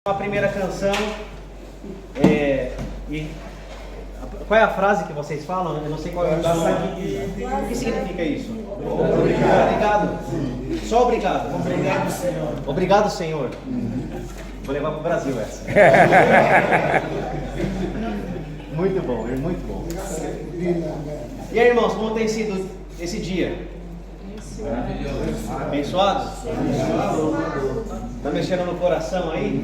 A primeira canção qual é a frase que vocês falam? Eu não sei qual é o que significa isso? Obrigado. Só obrigado. Obrigado, Senhor. Obrigado, Senhor. Vou levar para o Brasil essa. Muito bom, muito bom. E aí, irmãos, como tem sido esse dia? Abençoado? Está mexendo no coração aí?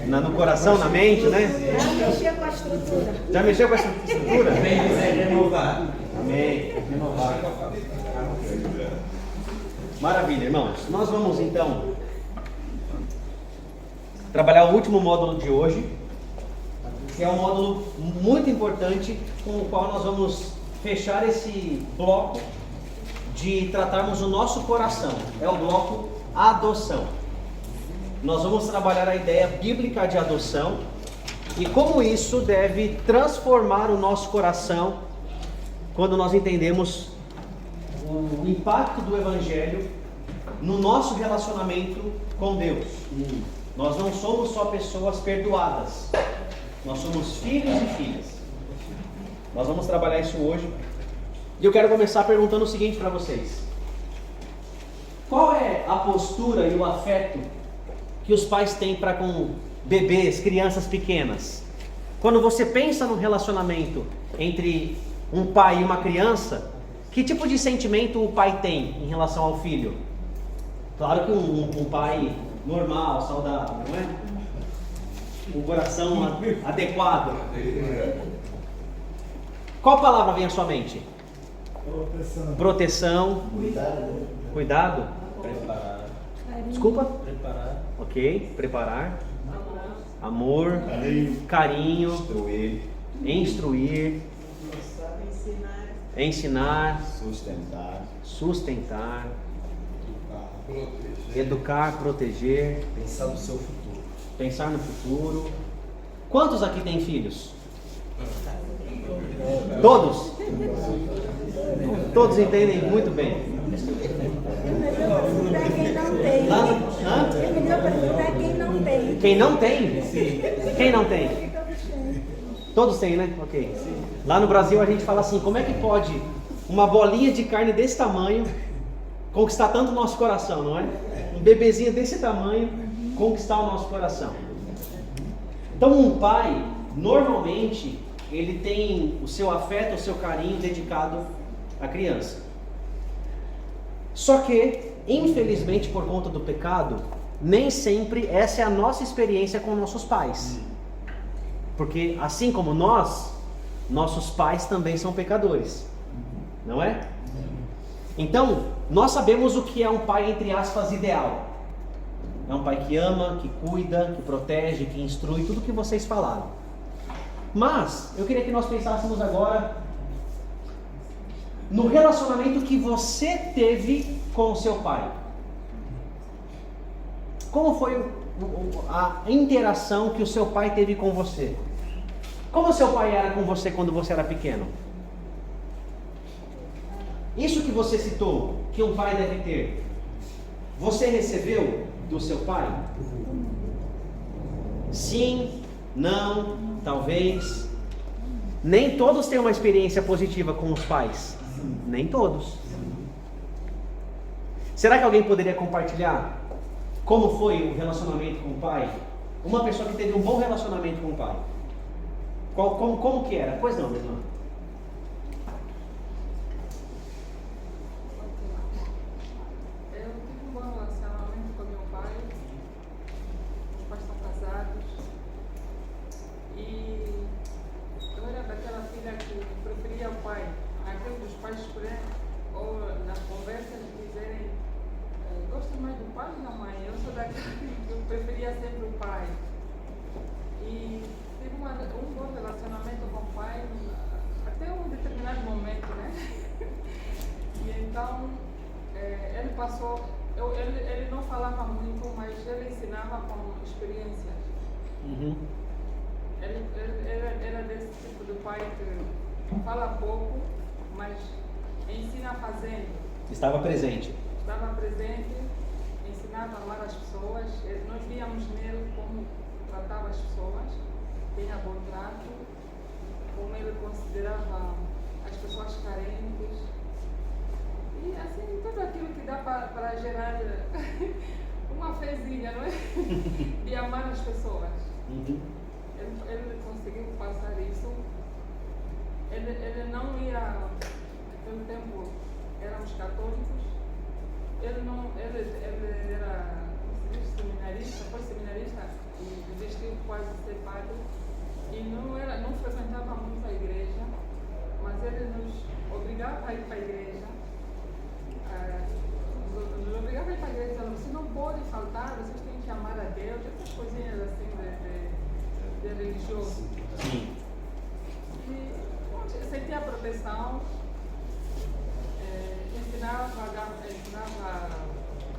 No coração, na mente, né? Já mexeu com a estrutura. Já mexeu com a estrutura? Amém. Maravilha, irmãos. Nós vamos então trabalhar o último módulo de hoje, que é um módulo muito importante com o qual nós vamos fechar esse bloco de tratarmos o nosso coração. É o bloco adoção. Nós vamos trabalhar a ideia bíblica de adoção e como isso deve transformar o nosso coração quando nós entendemos o impacto do Evangelho no nosso relacionamento com Deus. Nós não somos só pessoas perdoadas, nós somos filhos e filhas. Nós vamos trabalhar isso hoje. E eu quero começar perguntando o seguinte para vocês: qual é a postura e o afeto que os pais têm para com bebês, crianças pequenas? Quando você pensa no relacionamento entre um pai e uma criança, que tipo de sentimento o pai tem em relação ao filho? Claro que um pai normal, saudável, não é? Um coração adequado. Qual palavra vem à sua mente? Proteção. Cuidado. Preparar. Desculpa? Preparar. Ok. Preparar. Amor. Carinho. Instruir. Ensinar. Sustentar. Educar, proteger. Pensar no seu futuro. Pensar no futuro. Quantos aqui têm filhos? Todos? Todos entendem muito bem. É melhor perguntar quem não tem. É melhor perguntar quem não tem. Quem não tem? Quem não tem? Todos têm, né? Ok. Lá no Brasil a gente fala assim: como é que pode uma bolinha de carne desse tamanho conquistar tanto o nosso coração, não é? Um bebezinho desse tamanho conquistar o nosso coração. Então um pai, normalmente, ele tem o seu afeto, o seu carinho dedicado à criança. Só que, infelizmente, por conta do pecado, nem sempre essa é a nossa experiência com nossos pais. Porque, assim como nós, nossos pais também são pecadores. Não é? Então, nós sabemos o que é um pai, entre aspas, ideal. É um pai que ama, que cuida, que protege, que instrui, tudo que vocês falaram. Mas, eu queria que nós pensássemos agora no relacionamento que você teve com o seu pai. Como foi a interação que o seu pai teve com você? Como o seu pai era com você quando você era pequeno? Isso que você citou, que um pai deve ter, você recebeu do seu pai? Sim, não, talvez. Nem todos têm uma experiência positiva com os pais. Nem todos. Será que alguém poderia compartilhar como foi o relacionamento com o pai? Uma pessoa que teve um bom relacionamento com o pai. Como que era? Pois não, minha irmã. Eu tive um bom relacionamento com meu pai. Meus pais estão casados. E eu era daquela filha que preferia o pai. Aquele dos pais escolherem, ou nas conversas dizerem: gosto mais do pai ou da mãe? Eu sou daquele que eu preferia sempre o pai. E tive um bom relacionamento com o pai até um determinado momento, né? E então ele passou, ele não falava muito, mas ele ensinava com experiências. Ele era desse tipo de pai que fala pouco, mas ensina fazendo. Estava presente. Estava presente, ensinava ensinava a amar as pessoas. Nós víamos nele como tratava as pessoas, tinha bom trato, como ele considerava as pessoas carentes. E assim, tudo aquilo que dá para gerar uma fezinha, não é? De amar as pessoas. Ele conseguiu passar isso. Ele não ia, naquele tempo éramos católicos, ele era seminarista, foi seminarista e desistiu quase de ser padre. E não frequentava muito a igreja, mas ele nos obrigava a ir para a igreja. Nos obrigava a ir para a igreja, dizendo, você não pode faltar, vocês têm que amar a Deus, essas coisinhas assim de religioso. Sim. E sentia a proteção, ensinava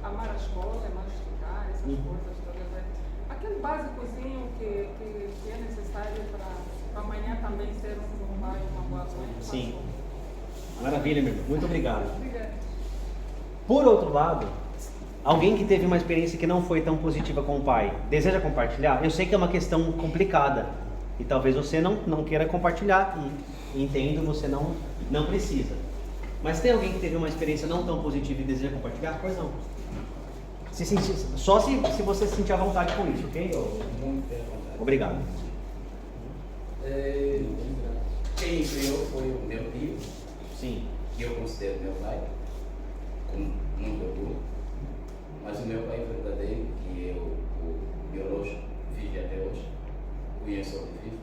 a amar a escola, amar estudar, essas coisas todas. Aquele básicozinho que é necessário para amanhã também ser um pai, uma boa mãe. Sim. Maravilha, meu irmão. Muito obrigado. Obrigada. Por outro lado, alguém que teve uma experiência que não foi tão positiva com o pai, deseja compartilhar? Eu sei que é uma questão complicada e talvez você não queira compartilhar e entendo, você não precisa. Mas tem alguém que teve uma experiência não tão positiva e deseja compartilhar? Pois não. Só se você se sentir à vontade com isso, ok? Obrigado. Quem criou foi o meu tio. Sim. Que eu considero meu pai, com muito orgulho. Mas o meu pai verdadeiro, que é o biológico, vive até hoje, conheço onde vive.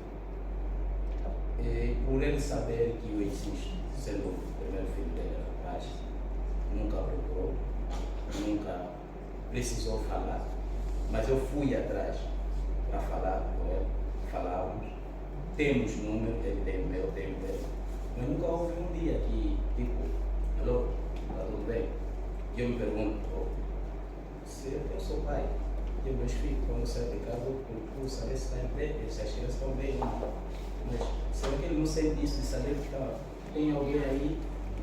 E por ele saber que eu existo, sendo o primeiro filho dele rapaz, nunca procurou, nunca precisou falar, mas eu fui atrás para falar com ele, falávamos, temos número, ele tem o meu, tem o dele, mas nunca houve um dia que, tipo, alô, está tudo bem? E eu me pergunto, se eu sou pai, e meus filhos, quando saem de casa, eu procuro saber se está bem, se as crianças estão bem ou não. Mas será que ele não sente isso de saber que tem alguém aí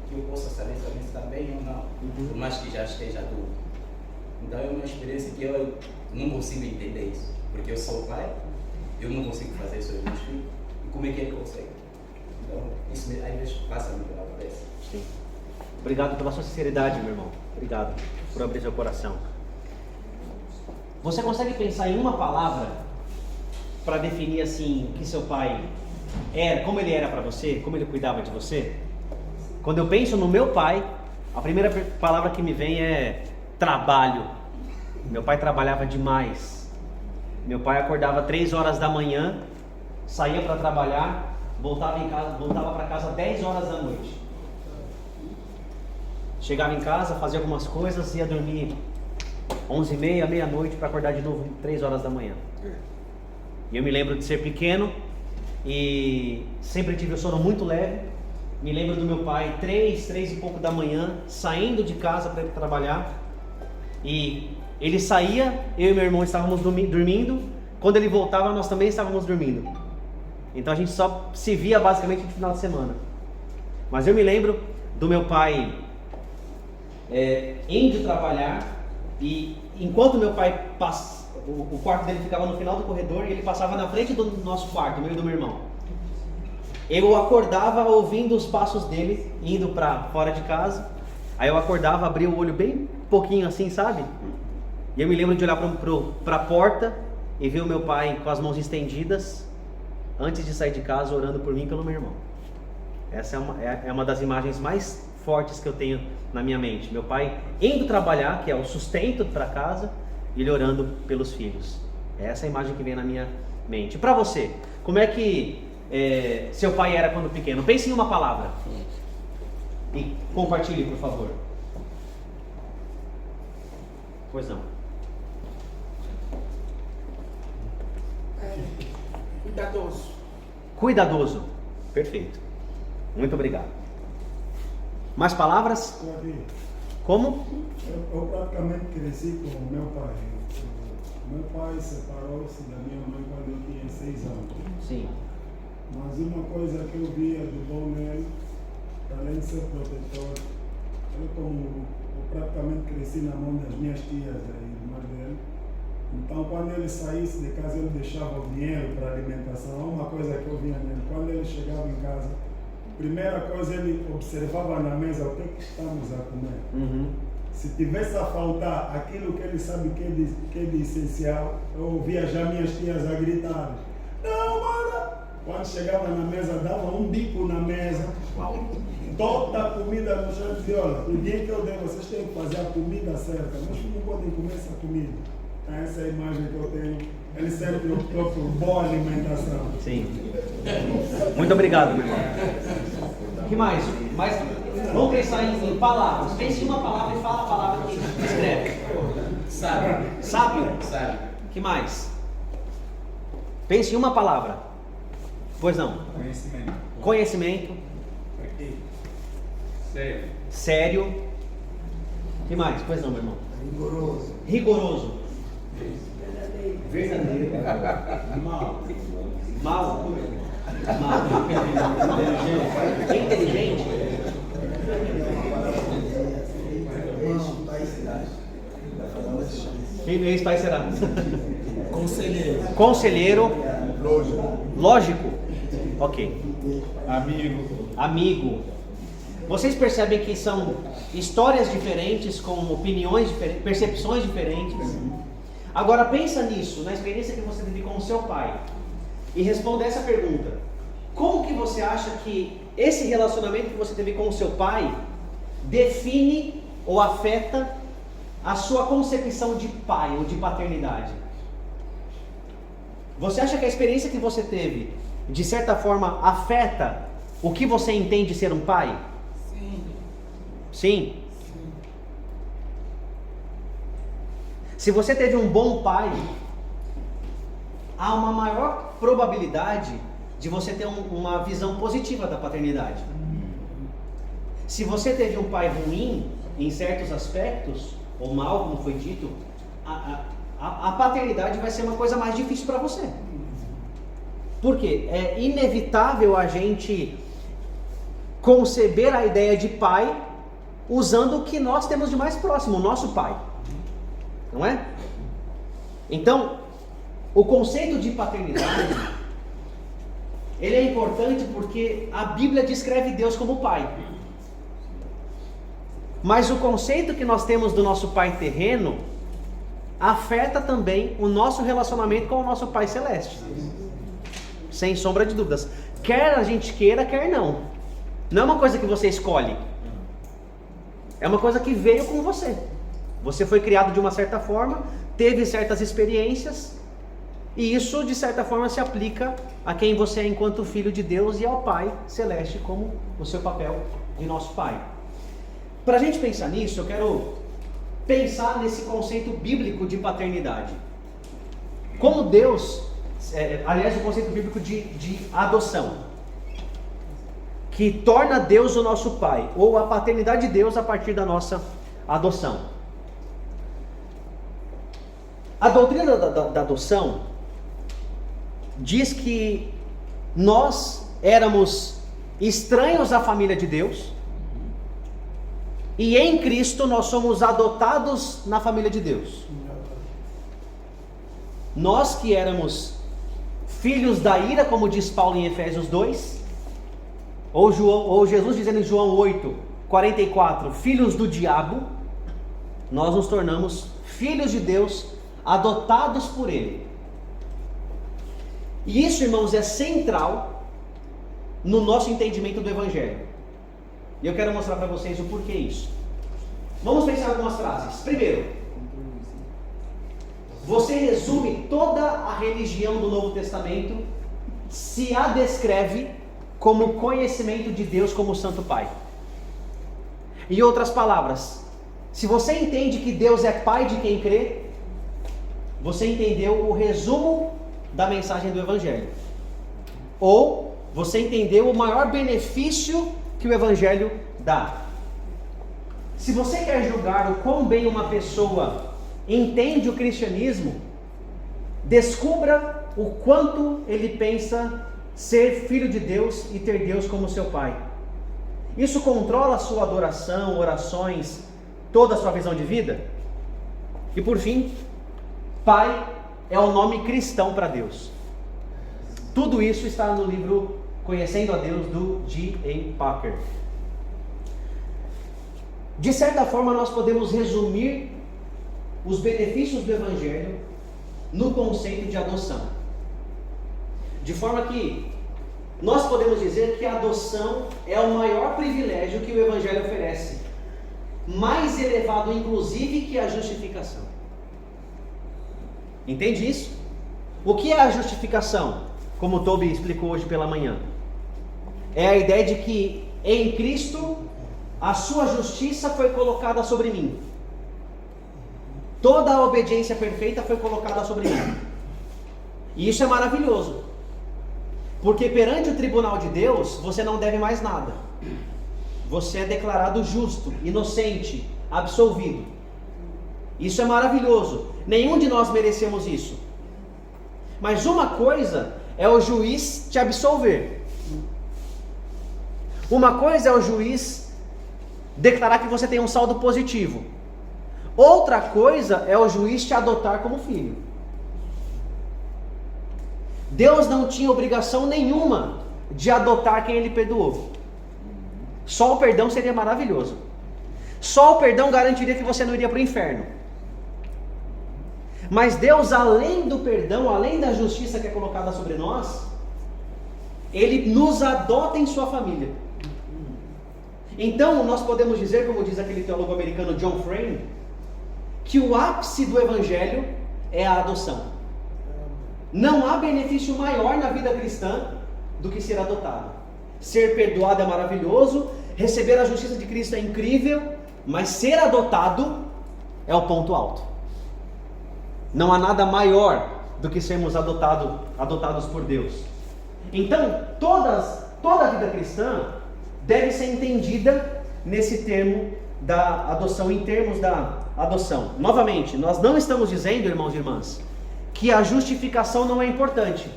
que eu possa saber se está bem ou não, por mais que já esteja adulto? Então é uma experiência que eu não consigo entender isso, porque eu sou pai, eu não consigo fazer isso aos meus filhos, e como é que ele consegue? Então isso às vezes passa-me pela cabeça. Sim. Obrigado pela sua sinceridade, meu irmão. Obrigado por abrir seu coração. Você consegue pensar em uma palavra para definir assim o que seu pai era, como ele era para você, como ele cuidava de você? Quando eu penso no meu pai, a primeira palavra que me vem é trabalho. Meu pai trabalhava demais. Meu pai acordava 3 horas da manhã, saía para trabalhar, voltava para casa 10 horas da noite. Chegava em casa, fazia algumas coisas, ia dormir 11h30, meia-noite, para acordar de novo 3 horas da manhã. E eu me lembro de ser pequeno e sempre tive o sono muito leve. Me lembro do meu pai 3 e pouco da manhã, saindo de casa para ir trabalhar. E ele saía, eu e meu irmão estávamos dormindo. Quando ele voltava, nós também estávamos dormindo. Então a gente só se via basicamente no final de semana. Mas eu me lembro do meu pai indo trabalhar, e enquanto meu pai o quarto dele ficava no final do corredor e ele passava na frente do nosso quarto, no meio do meu irmão. Eu acordava ouvindo os passos dele indo para fora de casa. Aí eu acordava, abria o olho bem pouquinho assim, sabe? E eu me lembro de olhar para a porta e ver o meu pai com as mãos estendidas antes de sair de casa, orando por mim e pelo meu irmão. Essa é uma das imagens mais fortes que eu tenho na minha mente. Meu pai indo trabalhar, que é o sustento para casa, e ele orando pelos filhos. Essa é a imagem que vem na minha mente. Para você, como é que seu pai era quando pequeno? Pense em uma palavra e compartilhe, por favor. Pois não. Cuidadoso. Cuidadoso. Perfeito. Muito obrigado. Mais palavras? Como? Eu praticamente cresci com o meu pai. Meu pai separou-se da minha mãe quando eu tinha 6 anos. Sim. Mas uma coisa que eu via de bom nele, além de ser protetor, eu praticamente cresci na mão das minhas tias, Então, quando ele saísse de casa, ele deixava o dinheiro para alimentação. Uma coisa que eu via nele, quando ele chegava em casa, primeira coisa ele observava na mesa o que é que estamos a comer. Se tivesse a faltar aquilo que ele sabe que é de essencial, eu ouvia já minhas tias a gritar: não, bora! Quando chegava na mesa, dava um bico na mesa, toda a comida no chão, dizia: olha, o dia que eu der, vocês têm que fazer a comida certa, mas não podem comer essa comida. Essa é a imagem que eu tenho. Ele sempre optou por boa alimentação. Sim. Muito obrigado, meu irmão. O que mais? Vamos pensar em palavras. Pense em uma palavra e fala a palavra que escreve. Sábio. Sábio? Sábio. O que mais? Pense em uma palavra. Pois não. Conhecimento. Conhecimento. Sério. Sério. O que mais? Pois não, meu irmão. Rigoroso. Verdadeiro. Mal. Inteligente. Esse pai será. Conselheiro. Lógico. Ok. Amigo. Vocês percebem que são histórias diferentes, com opiniões diferentes, percepções diferentes. Agora pensa nisso, na experiência que você teve com o seu pai, e responda essa pergunta: como que você acha que esse relacionamento que você teve com o seu pai define ou afeta a sua concepção de pai ou de paternidade? Você acha que a experiência que você teve, de certa forma, afeta o que você entende ser um pai? Sim? Se você teve um bom pai, há uma maior probabilidade de você ter uma visão positiva da paternidade. Se você teve um pai ruim em certos aspectos, ou mal, como foi dito, a paternidade vai ser uma coisa mais difícil para você. Por quê? É inevitável a gente conceber a ideia de pai usando o que nós temos de mais próximo, o nosso pai. Não é? Então, o conceito de paternidade, ele é importante porque a Bíblia descreve Deus como pai. Mas o conceito que nós temos do nosso pai terreno afeta também o nosso relacionamento com o nosso pai celeste. Sem sombra de dúvidas. Quer a gente queira, quer não. Não é uma coisa que você escolhe. É uma coisa que veio com você. Você foi criado de uma certa forma, teve certas experiências, e isso de certa forma se aplica a quem você é enquanto filho de Deus e ao Pai Celeste como o seu papel de nosso Pai. Para a gente pensar nisso, eu quero pensar nesse conceito bíblico de paternidade. Como Deus, aliás, o conceito bíblico de adoção, que torna Deus o nosso Pai, ou a paternidade de Deus a partir da nossa adoção. A doutrina da adoção diz que nós éramos estranhos à família de Deus e em Cristo nós somos adotados na família de Deus. Nós que éramos filhos da ira, como diz Paulo em Efésios 2, ou Jesus dizendo em João 8:44, filhos do diabo, nós nos tornamos filhos de Deus, adotados por Ele. E isso, irmãos, é central no nosso entendimento do Evangelho. E eu quero mostrar para vocês o porquê isso. Vamos pensar em algumas frases. Primeiro, você resume toda a religião do Novo Testamento, se a descreve como conhecimento de Deus como Santo Pai. Em outras palavras, se você entende que Deus é Pai de quem crê, você entendeu o resumo da mensagem do Evangelho. Ou você entendeu o maior benefício que o Evangelho dá. Se você quer julgar o quão bem uma pessoa entende o cristianismo, descubra o quanto ele pensa ser filho de Deus e ter Deus como seu Pai. Isso controla a sua adoração, orações, toda a sua visão de vida? E por fim, Pai é o nome cristão para Deus. Tudo isso está no livro Conhecendo a Deus, do J.I. Packer. De certa forma, nós podemos resumir os benefícios do Evangelho no conceito de adoção. De forma que nós podemos dizer que a adoção é o maior privilégio que o Evangelho oferece, mais elevado inclusive que a justificação. Entende isso? O que é a justificação? Como o Toby explicou hoje pela manhã, é a ideia de que em Cristo a sua justiça foi colocada sobre mim. Toda a obediência perfeita foi colocada sobre mim. E isso é maravilhoso, porque perante o tribunal de Deus você não deve mais nada. Você é declarado justo, inocente, absolvido. Isso é maravilhoso. Nenhum de nós merecemos isso. Mas uma coisa é o juiz te absolver. Uma coisa é o juiz declarar que você tem um saldo positivo. Outra coisa é o juiz te adotar como filho. Deus não tinha obrigação nenhuma de adotar quem Ele perdoou. Só o perdão seria maravilhoso. Só o perdão garantiria que você não iria para o inferno. Mas Deus, além do perdão, além da justiça que é colocada sobre nós, Ele nos adota em sua família. Então nós podemos dizer, como diz aquele teólogo americano John Frame, que o ápice do Evangelho é a adoção. Não há benefício maior na vida cristã do que ser adotado. Ser perdoado é maravilhoso, receber a justiça de Cristo é incrível, mas ser adotado é o ponto alto. Não há nada maior do que sermos adotados por Deus. Então, toda a vida cristã deve ser entendida nesse termo da adoção, em termos da adoção. Novamente, nós não estamos dizendo, irmãos e irmãs, que a justificação não é importante.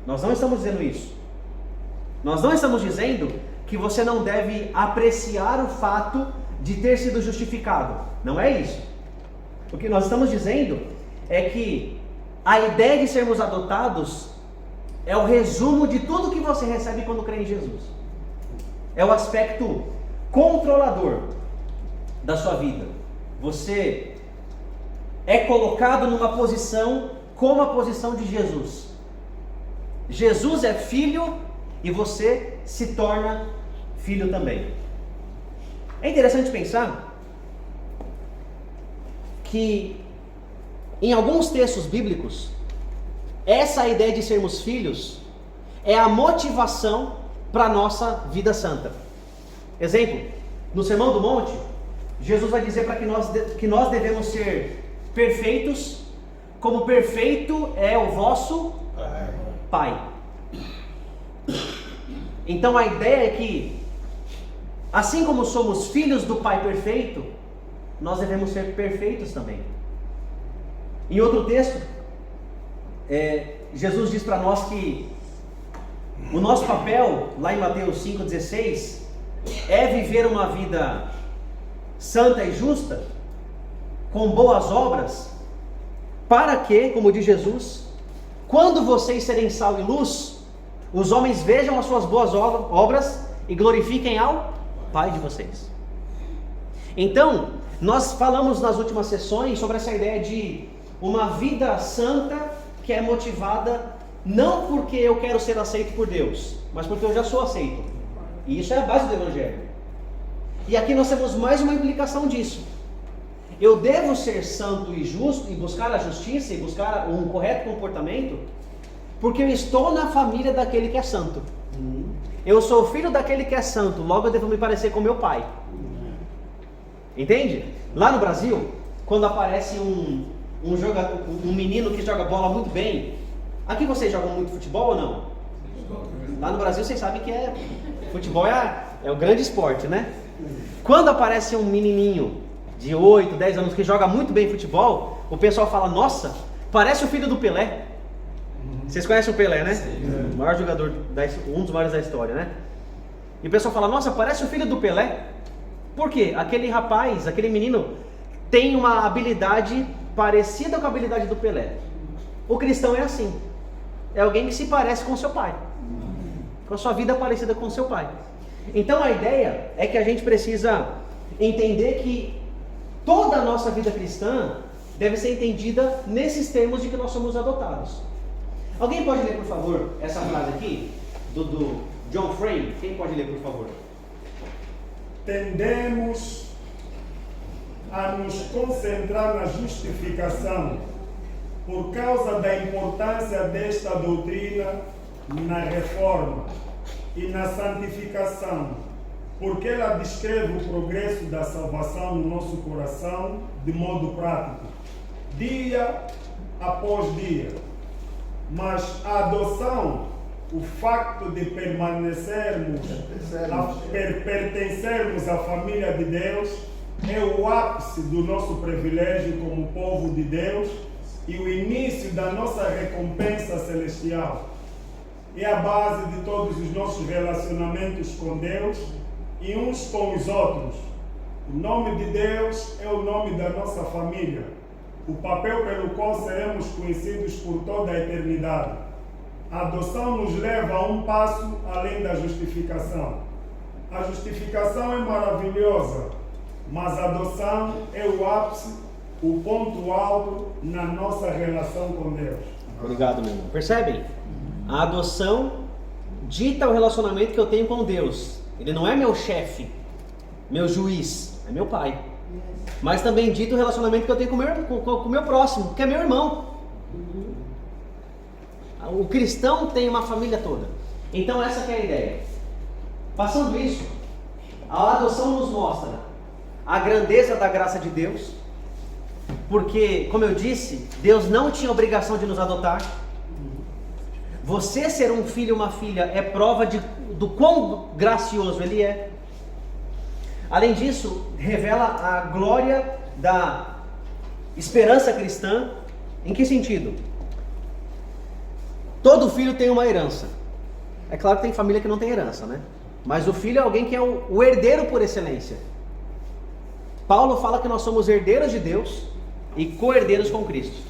Nós não estamos dizendo isso. Nós não estamos dizendo que você não deve apreciar o fato de ter sido justificado. Não é isso. O que nós estamos dizendo é que a ideia de sermos adotados é o resumo de tudo que você recebe quando crê em Jesus. É o aspecto controlador da sua vida. Você é colocado numa posição como a posição de Jesus. Jesus é filho e você se torna filho também. É interessante pensar que em alguns textos bíblicos, essa ideia de sermos filhos é a motivação para a nossa vida santa. Exemplo, no Sermão do Monte, Jesus vai dizer para que nós devemos ser perfeitos, como perfeito é o vosso Pai. Então a ideia é que, assim como somos filhos do Pai perfeito, nós devemos ser perfeitos também. Em outro texto, Jesus diz para nós que o nosso papel, lá em Mateus 5,16, é viver uma vida santa e justa, com boas obras, para que, como diz Jesus, quando vocês serem sal e luz, os homens vejam as suas boas obras e glorifiquem ao Pai de vocês. Então, nós falamos nas últimas sessões sobre essa ideia de uma vida santa que é motivada não porque eu quero ser aceito por Deus, mas porque eu já sou aceito. E isso é a base do Evangelho. E aqui nós temos mais uma implicação disso. Eu devo ser santo e justo, e buscar a justiça, e buscar um correto comportamento, porque eu estou na família daquele que é santo. Eu sou filho daquele que é santo, logo eu devo me parecer com meu pai. Entende? Lá no Brasil, quando aparece um menino que joga bola muito bem, aqui vocês jogam muito futebol ou não? Lá no Brasil vocês sabem que futebol é o grande esporte, né? Quando aparece um menininho de 8, 10 anos que joga muito bem futebol, o pessoal fala, nossa, parece o filho do Pelé. Vocês conhecem o Pelé, né? O maior jogador, um dos maiores da história, né? E o pessoal fala, nossa, parece o filho do Pelé. Por quê? Aquele rapaz, aquele menino tem uma habilidade parecida com a habilidade do Pelé. O cristão é assim. É alguém que se parece com seu pai. Com a sua vida parecida com seu pai. Então a ideia é que a gente precisa entender que toda a nossa vida cristã deve ser entendida nesses termos de que nós somos adotados. Alguém pode ler, por favor, essa frase aqui? Do John Frame? Quem pode ler, por favor? Tendemos a nos concentrar na justificação por causa da importância desta doutrina na reforma e na santificação, porque ela descreve o progresso da salvação no nosso coração de modo prático, dia após dia. Mas a adoção, o facto de pertencermos à família de Deus, é o ápice do nosso privilégio como povo de Deus e o início da nossa recompensa celestial. É a base de todos os nossos relacionamentos com Deus e uns com os outros. O nome de Deus é o nome da nossa família, o papel pelo qual seremos conhecidos por toda a eternidade. A adoção nos leva a um passo além da justificação. A justificação é maravilhosa, mas a adoção é o ápice, o ponto alto na nossa relação com Deus. Obrigado, meu irmão. Percebem? A adoção dita o relacionamento que eu tenho com Deus. Ele não é meu chefe, meu juiz, é meu pai. Mas também dita o relacionamento que eu tenho com o meu próximo, que é meu irmão. O cristão tem uma família toda. Então essa que é a ideia. Passando isso, a adoção nos mostra a grandeza da graça de Deus, porque, como eu disse, Deus não tinha obrigação de nos adotar. Você ser um filho ou uma filha é prova do quão gracioso Ele é. Além disso, revela a glória da esperança cristã. Em que sentido? Todo filho tem uma herança. É claro que tem família que não tem herança, né? Mas o filho é alguém que é o herdeiro por excelência. Paulo fala que nós somos herdeiros de Deus e co-herdeiros com Cristo.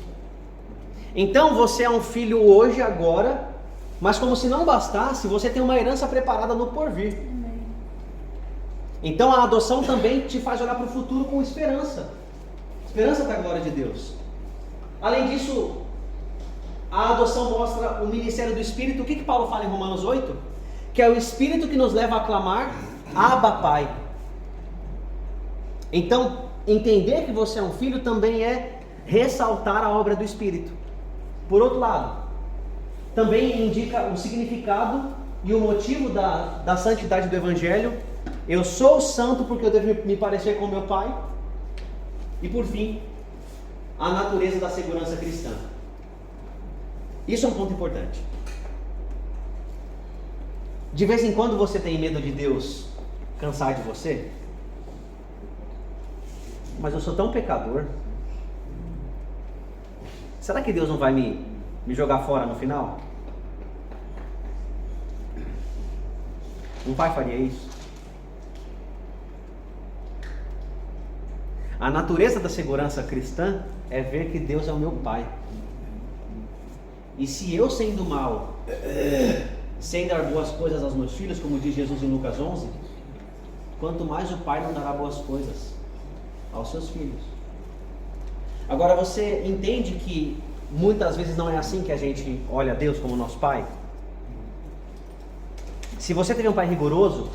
Então você é um filho hoje, agora, mas como se não bastasse, você tem uma herança preparada no porvir. Então a adoção também te faz olhar para o futuro com esperança. Esperança da glória de Deus. Além disso, a adoção mostra o ministério do Espírito. O que Paulo fala em Romanos 8? Que é o Espírito que nos leva a clamar, Abba, Pai. Então, entender que você é um filho também é ressaltar a obra do Espírito. Por outro lado, também indica o significado e o motivo da santidade do Evangelho. Eu sou santo porque eu devo me parecer com meu Pai. E por fim, a natureza da segurança cristã. Isso é um ponto importante. De vez em quando você tem medo de Deus cansar de você. Mas eu sou tão pecador. Será que Deus não vai me jogar fora no final? Um pai faria isso? A natureza da segurança cristã é ver que Deus é o meu Pai. E se eu, sendo mal, sei dar boas coisas aos meus filhos, como diz Jesus em Lucas 11, quanto mais o Pai não dará boas coisas aos seus filhos. Agora você entende que muitas vezes não é assim que a gente olha a Deus como nosso Pai? Se você teve um pai rigoroso,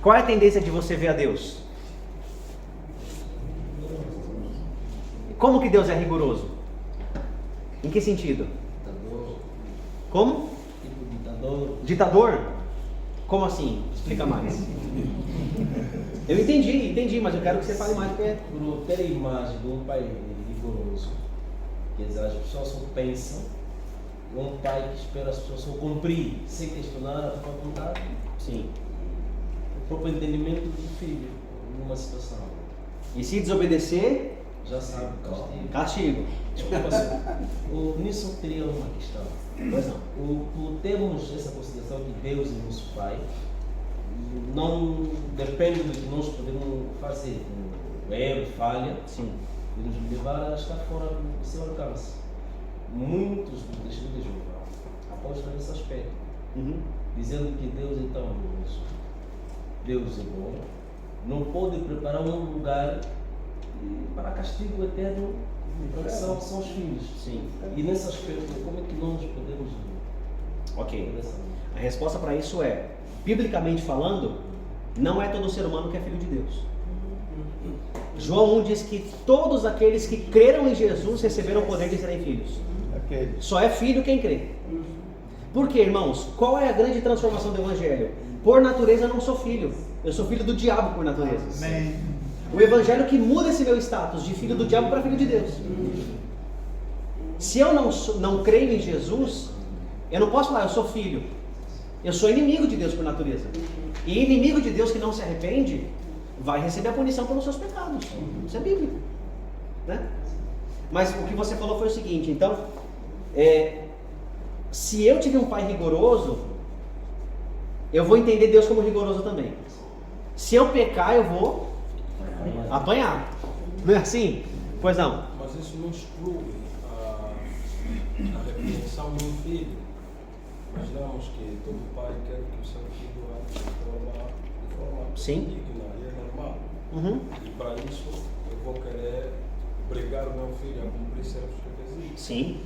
qual é a tendência de você ver a Deus? Como que Deus é rigoroso? Em que sentido? Ditador. Como? Tipo ditador. Ditador? Como assim? Explica mais. Eu entendi, mas eu quero que você fale mais, porque... Por ter a imagem de um pai rigoroso, quer dizer, as pessoas só pensam em um pai que espera as pessoas só cumprir, sem questionar a sua vontade. Sim. O próprio entendimento do filho, numa situação. E se desobedecer, Já sabe, castigo. Nisso eu teria uma questão. Pois não. Por termos essa consideração que Deus é nosso Pai, não depende do que nós podemos fazer, como erro, falha, Sim. e nos levar a estar fora do seu alcance. muitos dos testemunhos de Jeová apostam nesse aspecto, dizendo que Deus é tão amoroso, Deus é bom, não pode preparar um lugar para castigo eterno, porque são os filhos. Sim. E nesse aspecto, como é que nós podemos... Ok. A resposta para isso é, biblicamente falando, não é todo ser humano que é filho de Deus. João 1 diz que todos aqueles que creram em Jesus receberam o poder de serem filhos. Só é filho quem crê. Por quê, irmãos? Qual é a grande transformação do Evangelho? Por natureza eu não sou filho. Eu sou filho do diabo por natureza. Amém. O Evangelho que muda esse meu status de filho do diabo para filho de Deus. Se eu não creio em Jesus, eu não posso falar, eu sou filho. Eu sou inimigo de Deus por natureza. E inimigo de Deus que não se arrepende, vai receber a punição pelos seus pecados. Isso é bíblico, né? Mas o que você falou foi o seguinte, então, se eu tive um pai rigoroso, eu vou entender Deus como rigoroso também. Se eu pecar, eu vou apanhar. Não é assim? Pois não. Mas isso não exclui a repreensão de um filho. Imaginamos que todo pai quer que o seu filho ande de forma Sim. digna e é normal. Uhum. E para isso eu vou querer obrigar o meu filho a cumprir certos requisitos. Sim.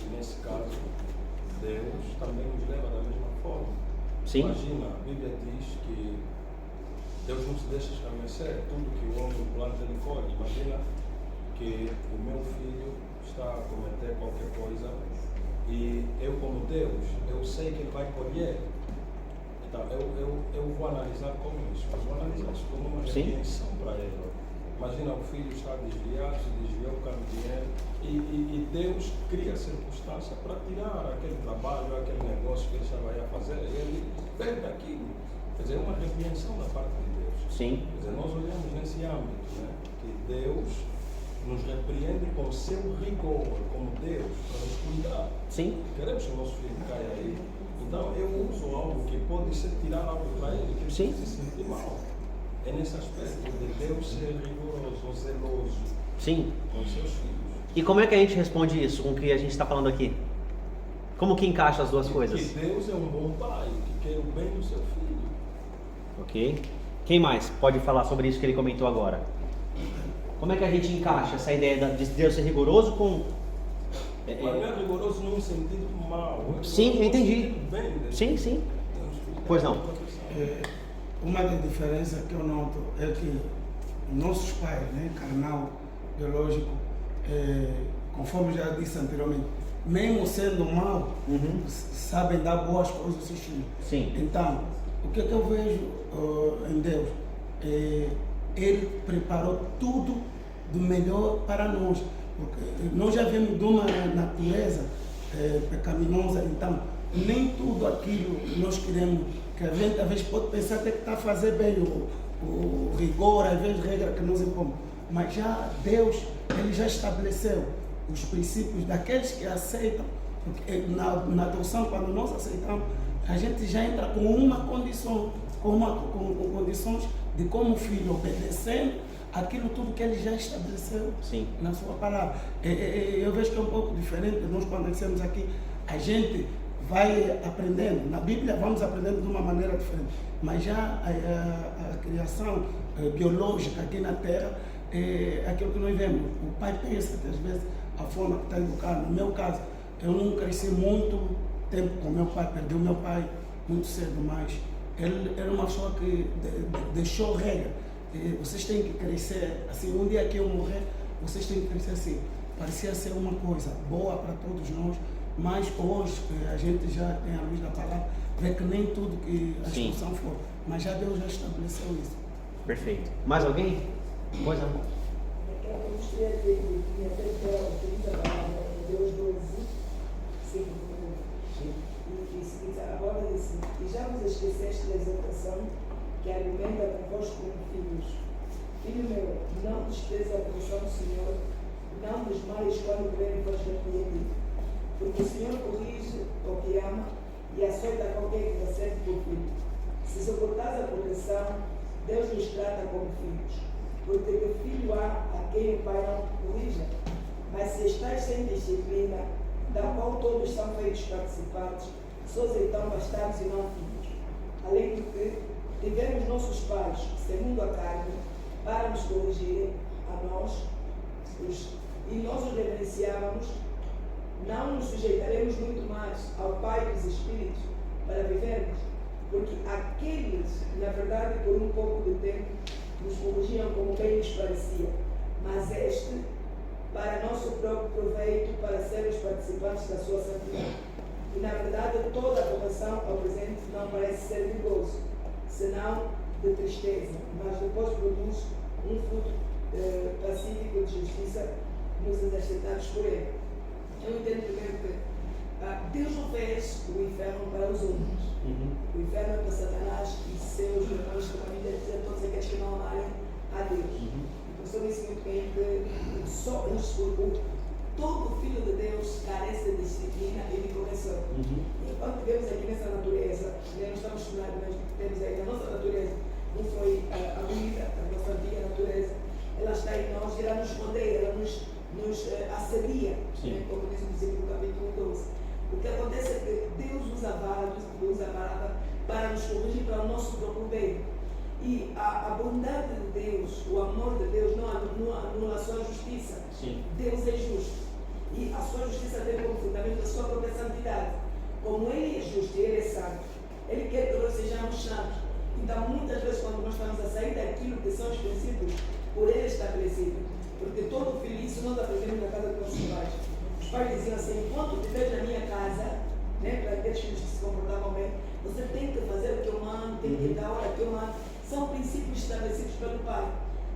E nesse caso, Deus também nos leva da mesma forma. Sim. Imagina, a Bíblia diz que Deus não se deixa escarnecer, tudo que o homem planta ele colhe. Imagina que o meu filho está a cometer qualquer coisa e eu, como Deus, eu sei que ele vai colher. Então, eu vou analisar como isso. Eu vou analisar isso como uma repreensão para ele. Imagina, o filho está desviado, se desviou por causa do dinheiro e Deus cria circunstância para tirar aquele trabalho, aquele negócio que ele estava a fazer e ele perde aquilo. Quer dizer, é uma repreensão da parte de Deus. Sim. Quer dizer, nós olhamos nesse âmbito, né, que Deus nos repreende com o seu rigor, como Deus, para nos cuidar. Sim. Queremos que o nosso filho caia aí. Então eu uso algo que pode ser tirar algo para ele, que ele Sim. se sentir mal. É nesse aspecto de Deus ser rigoroso, zeloso Sim. com os seus filhos. E como é que a gente responde isso com o que a gente está falando aqui? Como que encaixa as duas coisas? Que Deus é um bom pai, que quer o bem do seu filho. Ok. Quem mais pode falar sobre isso que ele comentou agora? Como é que a gente encaixa essa ideia de Deus ser rigoroso com... Mas não é rigoroso num sentido mau. É Sim, eu entendi. Bem dele. Sim, sim. Pois não. Uma das diferenças que eu noto é que nossos pais, né, carnal, biológico, conforme já disse anteriormente, mesmo sendo mal, sabem dar boas coisas aos seus filhos. Sim. Então, o que eu vejo em Deus? Ele preparou tudo do melhor para nós, porque nós já vemos de uma natureza pecaminosa, então nem tudo aquilo que nós queremos, que a gente às vezes pode pensar até que está a fazer bem o rigor, às vezes regra que nos impomos, mas já Deus, ele já estabeleceu os princípios daqueles que aceitam, porque na adoção, quando nós aceitamos, a gente já entra com uma condição, com condições de como filho obedecendo aquilo tudo que ele já estabeleceu. Sim. Na sua palavra. Eu vejo que é um pouco diferente. Nós, quando nascemos aqui, a gente vai aprendendo. Na Bíblia vamos aprendendo de uma maneira diferente. Mas já a criação biológica aqui na Terra é aquilo que nós vemos. O pai pensa que às vezes a forma que está educado. No meu caso, eu não cresci muito tempo com meu pai, perdi o meu pai muito cedo, mas ele era uma pessoa que deixou regra. Vocês têm que crescer assim, um dia que eu morrer, vocês têm que crescer assim. Parecia ser uma coisa boa para todos nós, mas hoje a gente já tem a luz da palavra, vê que nem tudo que a instrução for, mas já Deus já estabeleceu isso. Perfeito. Mais alguém? Pois não. Eu gostaria de até ter a oportunidade da palavra de Deus 12, segundo. E seguinte, agora disse, e já vos esqueceste da exortação que argumenta convosco como filhos. Filho meu, não despreze a correção do Senhor, não desmaies quando verem vos repreendido. Porque o Senhor corrige o que ama e açoita qualquer que recebe por filho. Se suportais a correção, Deus nos trata como filhos. Porque que filho há a quem o Pai não corrija? Mas se estás sem disciplina, da qual todos são feitos participantes, sois então bastardos e não filhos. Além do que, tivemos nossos pais, segundo a carne, para nos corrigirem a nós, e nós os reverenciávamos, não nos sujeitaremos muito mais ao Pai dos Espíritos para vivermos, porque aqueles, na verdade, por um pouco de tempo, nos corrigiam como bem lhes parecia, mas este, para nosso próprio proveito, para sermos participantes da sua santidade. E, na verdade, toda a correção ao presente não parece ser de gozo, senão de tristeza, mas depois produz um fruto pacífico de justiça nos exercitados por ele. Eu entendo primeiro que Deus não fez o inferno para os homens. O inferno é para Satanás e seus irmãos, como a Bíblia diz, todos aqueles que não amarem a Deus. O professor disse muito bem que só todo filho de Deus carece de disciplina e de correção. E quando vemos aqui nessa natureza, nós estamos estudados, mas temos aí a nossa natureza, não foi abolida, a nossa antiga natureza, ela está em nós e ela nos rodeia, ela nos assedia, como diz o versículo do capítulo 12. O que acontece é que Deus usa a vara para nos corrigir para o nosso próprio bem. E a bondade de Deus, o amor de Deus não anula a sua justiça. Sim. Deus é justo. E a sua justiça tem como fundamento a sua própria santidade. Como Ele é justo e Ele é santo, Ele quer que nós sejamos santos. Então, muitas vezes, quando nós estamos a sair daquilo que são os princípios por Ele estabelecidos, porque todo filho, isso nós aprendemos na casa dos nossos pais. Os pais diziam assim: enquanto estiveres na minha casa, para aqueles filhos que se comportavam bem, você tem que fazer o que eu mando, tem que dar a hora que eu mando. São princípios estabelecidos pelo Pai.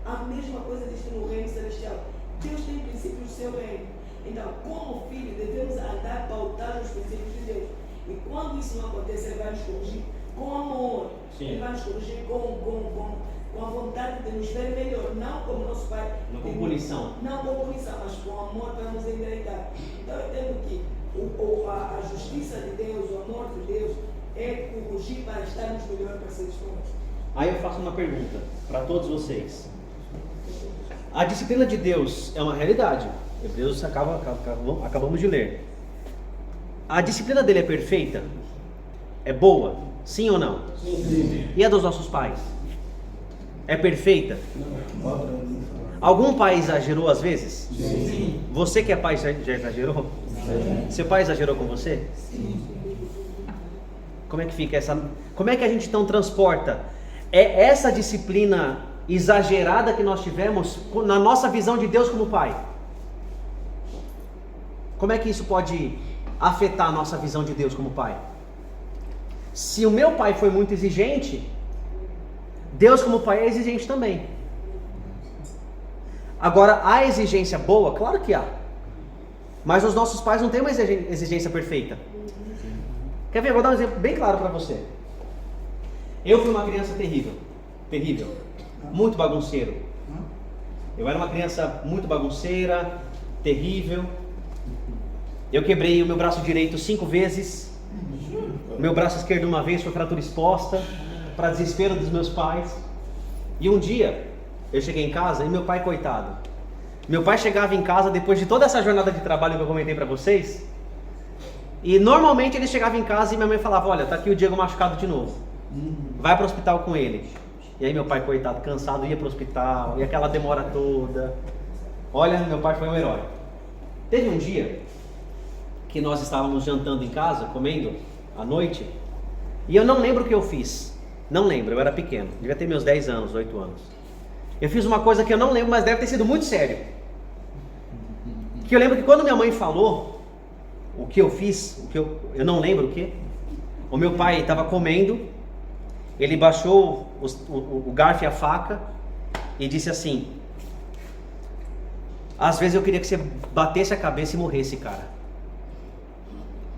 A mesma coisa diz no reino celestial. Deus tem princípios do seu reino. Então, como filho, devemos andar pautados nos princípios de Deus. E quando isso não acontece, Ele vai nos corrigir com amor. Sim. Ele vai nos corrigir com a vontade de nos ver melhor, não como nosso Pai. Não com punição. Não com punição, mas com amor para nos endireitar. Então eu entendo que a justiça de Deus, o amor de Deus, é corrigir para estarmos melhor para ser disponíveis. Aí eu faço uma pergunta para todos vocês. A disciplina de Deus é uma realidade. Hebreus acabamos de ler. A disciplina dele é perfeita? É boa? Sim ou não? Sim. E a dos nossos pais? É perfeita? Algum pai exagerou às vezes? Sim. Você que é pai já exagerou? Sim. Seu pai exagerou com você? Sim. Como é que fica essa? Como é que a gente então transporta essa disciplina exagerada que nós tivemos na nossa visão de Deus como pai? Como é que isso pode afetar a nossa visão de Deus como pai? Se o meu pai foi muito exigente, Deus como pai é exigente também. Agora, há exigência boa? Claro que há. Mas os nossos pais não têm uma exigência perfeita. Quer ver? Eu vou dar um exemplo bem claro para você. Eu fui uma criança terrível. Muito bagunceiro. Eu era uma criança muito bagunceira, terrível. Eu quebrei o meu braço direito 5 vezes. Meu braço esquerdo uma vez foi fratura exposta, para desespero dos meus pais. E um dia, eu cheguei em casa e meu pai, coitado. Meu pai chegava em casa depois de toda essa jornada de trabalho que eu comentei para vocês. E normalmente ele chegava em casa e minha mãe falava: olha, tá aqui o Diego machucado de novo. Vai para o hospital com ele. E aí meu pai, coitado, cansado, ia para o hospital. E aquela demora toda. Olha, meu pai foi um herói. Teve um dia que nós estávamos jantando em casa, comendo à noite. E eu não lembro o que eu fiz. Não lembro, eu era pequeno. Devia ter meus 10 anos, 8 anos. Eu fiz uma coisa que eu não lembro, mas deve ter sido muito sério. Que eu lembro que quando minha mãe falou o que eu fiz, eu não lembro o que. O meu pai estava comendo, ele baixou o garfo e a faca e disse assim: às vezes eu queria que você batesse a cabeça e morresse, cara,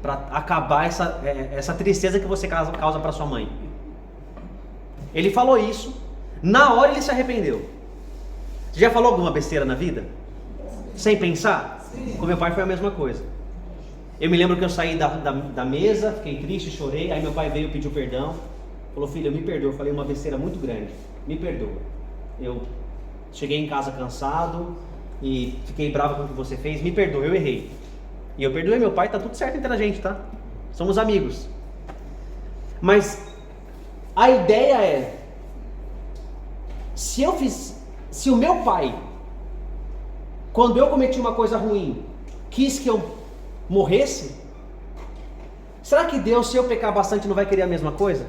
para acabar essa tristeza que você causa para sua mãe. Ele falou isso, na hora ele se arrependeu. Você já falou alguma besteira na vida? Sem pensar? Com meu pai foi a mesma coisa. Eu me lembro que eu saí da mesa, fiquei triste, chorei. Aí meu pai veio e pediu perdão. Falou: filho, me perdoa, eu falei uma besteira muito grande, me perdoa. Eu cheguei em casa cansado e fiquei bravo com o que você fez, me perdoe, eu errei. E eu perdoei meu pai, tá tudo certo entre a gente, tá? Somos amigos. Mas a ideia é, se o meu pai, quando eu cometi uma coisa ruim, quis que eu morresse, será que Deus, se eu pecar bastante, não vai querer a mesma coisa?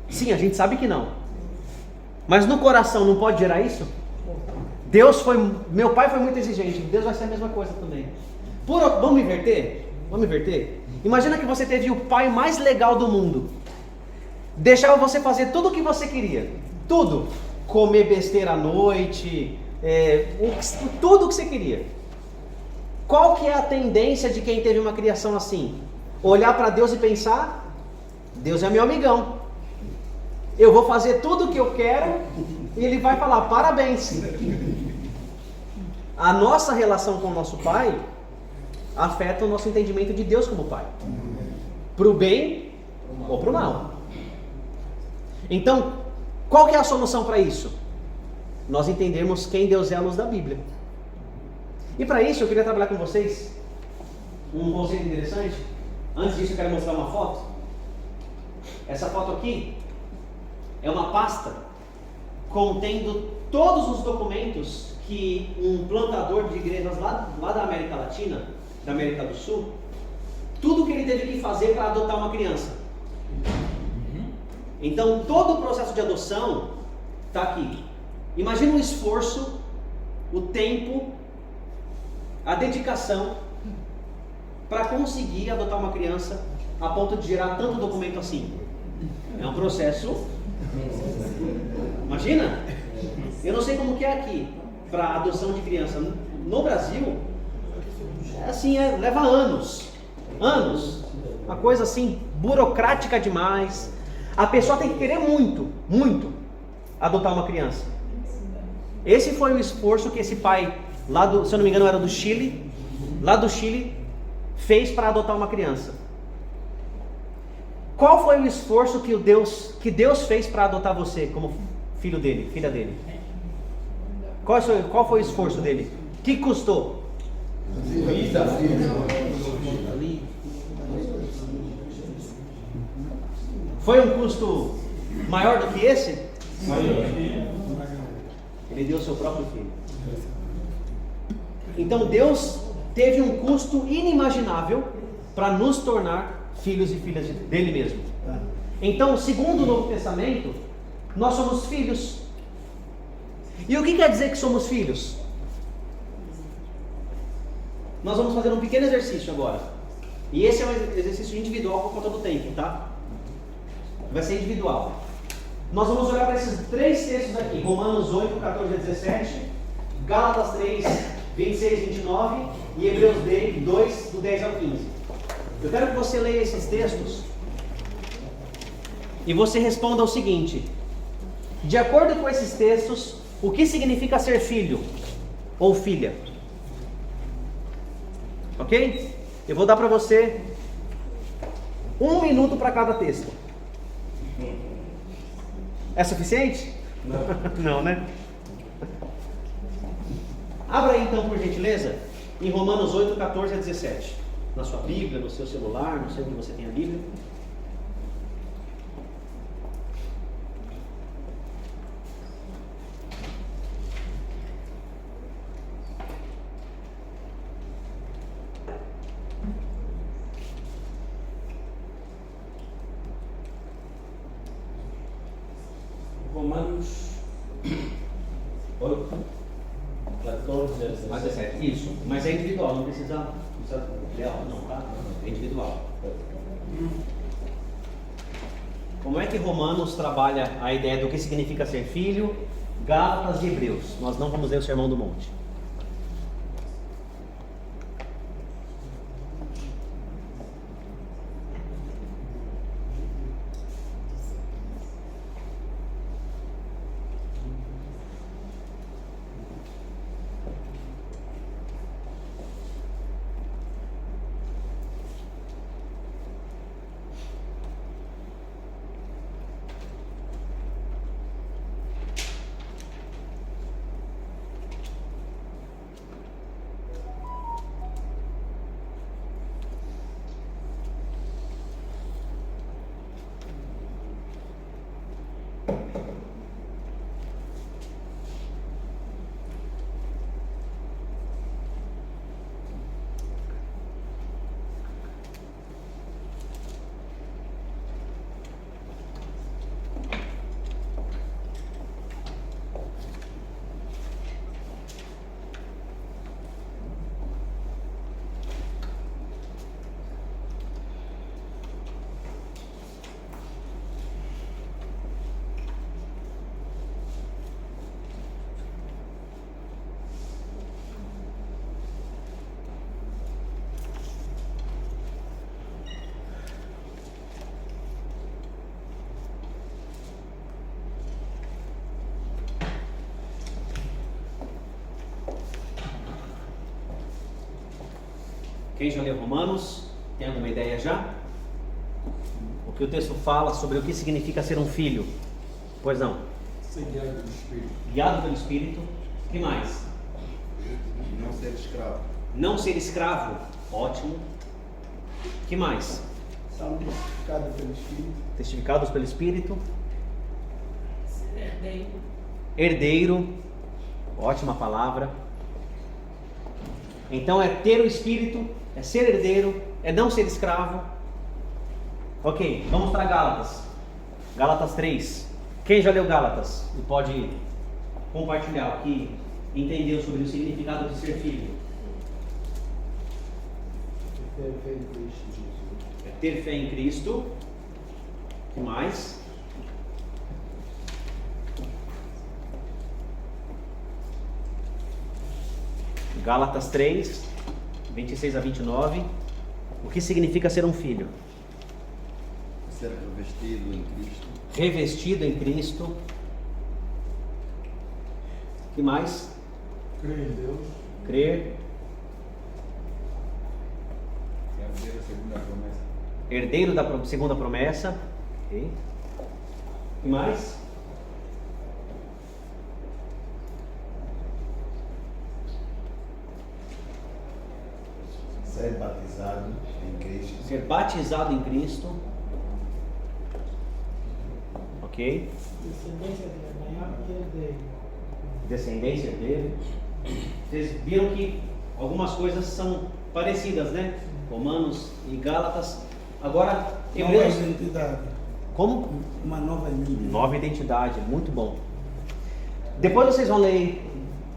Sim, a gente sabe que não. Mas no coração não pode gerar isso? Meu pai foi muito exigente, Deus vai ser a mesma coisa também. Vamos inverter? Vamos inverter? Imagina que você teve o pai mais legal do mundo. Deixava você fazer tudo o que você queria. Tudo. Comer besteira à noite, tudo o que você queria. Qual que é a tendência de quem teve uma criação assim? Olhar para Deus e pensar, Deus é meu amigão. Eu vou fazer tudo o que eu quero e Ele vai falar, parabéns. A nossa relação com o nosso pai afeta o nosso entendimento de Deus como pai. Para o bem ou para o mal. Então, qual que é a solução para isso? Nós entendermos quem Deus é à luz da Bíblia. E para isso eu queria trabalhar com vocês um conceito interessante. Antes disso eu quero mostrar uma foto. Essa foto aqui é uma pasta contendo todos os documentos que um plantador de igrejas lá da América Latina, da América do Sul, tudo que ele teve que fazer para adotar uma criança. Então todo o processo de adoção está aqui. Imagina o esforço, o tempo, a dedicação para conseguir adotar uma criança a ponto de gerar tanto documento assim. É um processo. Imagina? Eu não sei como que é aqui para adoção de criança. No Brasil, leva anos. Anos. Uma coisa assim, burocrática demais. A pessoa tem que querer muito, muito adotar uma criança. Esse foi o esforço que esse pai, se eu não me engano era do Chile, lá do Chile, fez para adotar uma criança. Qual foi o esforço que Deus fez para adotar você como filho dele, filha dele? Qual foi o esforço dele? O que custou? Vida. Foi um custo maior do que esse? Ele deu o seu próprio filho. Então Deus teve um custo inimaginável para nos tornar filhos e filhas dele mesmo. Então, segundo o Novo Testamento, nós somos filhos. E o que quer dizer que somos filhos? Nós vamos fazer um pequeno exercício agora. E esse é um exercício individual por conta do tempo, tá? Vai ser individual. Nós vamos olhar para esses 3 textos aqui: Romanos 8, 14 a 17, Gálatas 3, 26 a 29 e Hebreus 2, do 10 ao 15. Eu quero que você leia esses textos e você responda o seguinte: de acordo com esses textos, o que significa ser filho ou filha? Ok? Eu vou dar para você 1 minuto para cada texto. É suficiente? Não, né? Abra aí então, por gentileza, em Romanos 8, 14 a 17. Na sua Bíblia, no seu celular, não sei onde você tem a Bíblia. Romanos 8, 14, 17. Isso, mas é individual, não precisa ler, não, tá? É individual. Como é que Romanos trabalha a ideia do que significa ser filho? Gálatas e Hebreus. Nós não vamos ler o Sermão do Monte. Quem já leu Romanos? Tem alguma ideia já? O que o texto fala sobre o que significa ser um filho? Pois não? Ser guiado pelo Espírito. Guiado pelo Espírito. O que mais? Não ser escravo. Não ser escravo. Ótimo. O que mais? Somos testificados pelo Espírito. Testificados pelo Espírito. Herdeiro. Herdeiro. Ótima palavra. Então é ter o Espírito, é ser herdeiro, é não ser escravo. Ok, vamos para Gálatas. Gálatas 3. Quem já leu Gálatas e pode compartilhar o que entendeu sobre o significado de ser filho? Ter fé em Cristo Jesus. É ter fé em Cristo. O que mais? Gálatas 3, 26 a 29. O que significa ser um filho? Ser revestido em Cristo. Revestido em Cristo. O que mais? Crer em Deus. Crer. Herdeiro da segunda promessa. Herdeiro da segunda promessa. Ok. O que mais? Ser batizado em Cristo. Ser batizado em Cristo. Ok. Descendência de Abraão, que é dele. Descendência dele. Vocês viram que algumas coisas são parecidas, né? Romanos e Gálatas. Agora, Nova Hebreus. identidade. Como? Uma nova identidade. Nova identidade, muito bom. Depois vocês vão ler,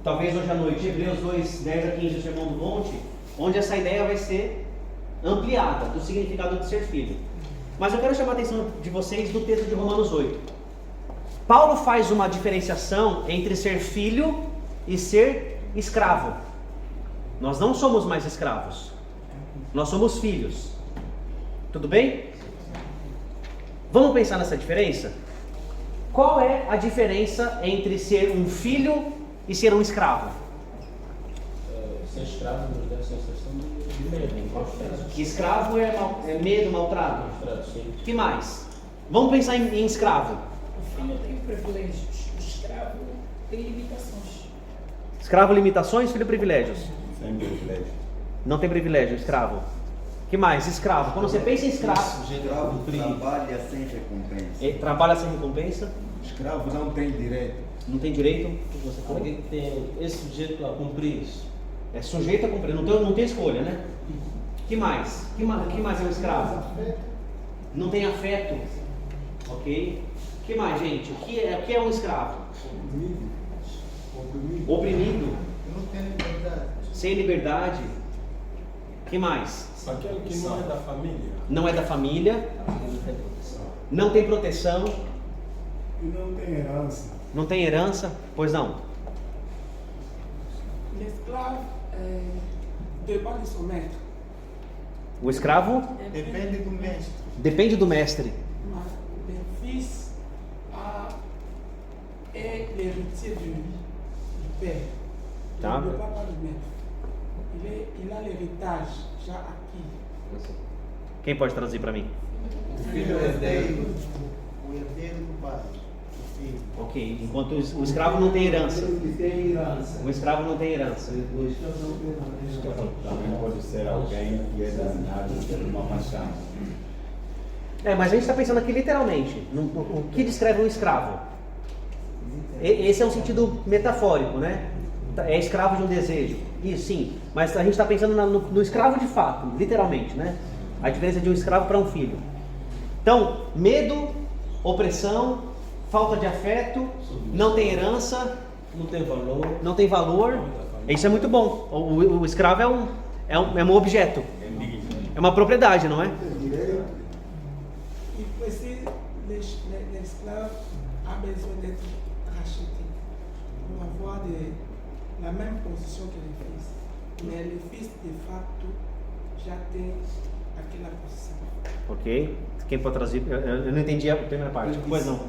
talvez hoje à noite, Hebreus 2, 10 a 15, o Sermão do Monte, onde essa ideia vai ser ampliada do significado de ser filho. Mas eu quero chamar a atenção de vocês do texto de Romanos 8. Paulo faz uma diferenciação entre ser filho e ser escravo. Nós não somos mais escravos, nós somos filhos. Tudo bem? Vamos pensar nessa diferença? Qual é a diferença entre ser um filho e ser um escravo? Ser escravo nos deve ser uma questão de medo. Que escravo é medo, maltrato. Sim. O que mais? Vamos pensar em escravo. O filho tem privilégios, o escravo tem limitações. Escravo, limitações, filho, privilégios. Sem privilégio. Não tem privilégio, escravo. O que mais? Escravo. Quando você pensa em escravo, Escravo trabalha sem recompensa. ele trabalha sem recompensa, Escravo não tem direito. não tem direito. O que você falou? Alguém que tem esse sujeito a cumprir isso. É sujeito a cumprir, não tem escolha, né? O que mais? O que mais é um escravo? Não tem afeto. Ok? O que mais, gente? O que é um escravo? Oprimido. Não tem liberdade. Sem liberdade. O que mais? Aquele que não é da família. Não é da família. Não tem proteção. E não tem herança. Não tem herança. Pois não. L'esclave dépend de son maître, O escravo Depende do mestre. depende do mestre. mais le fils est l'héritier du père. Tá. Il ne dépend pas du maître. Il a l'héritage já aqui. Quem pode traduzir para mim? O filho é herdeiro. O herdeiro do pai. O filho. Ok. Enquanto o escravo não tem herança. tem herança. O escravo não tem herança. Também pode ser alguém que é designado por uma paixão. Mas a gente está pensando aqui literalmente. O que descreve um escravo? esse é um sentido metafórico, né? É escravo de um desejo. Isso, sim. Mas a gente está pensando no escravo de fato, literalmente, né? A diferença de um escravo para um filho. Então, medo, opressão, falta de afeto, não tem herança, Não tem valor. não tem valor. Isso é muito bom. O escravo é um objeto. É uma propriedade, não é? Et aussi, l'esclave a besoin d'être racheté pour avoir la même position que le fils. Mais le fils, de facto, já tem aquela posição. Ok. Quem pode trazer? Eu não entendi a primeira parte. Pois não.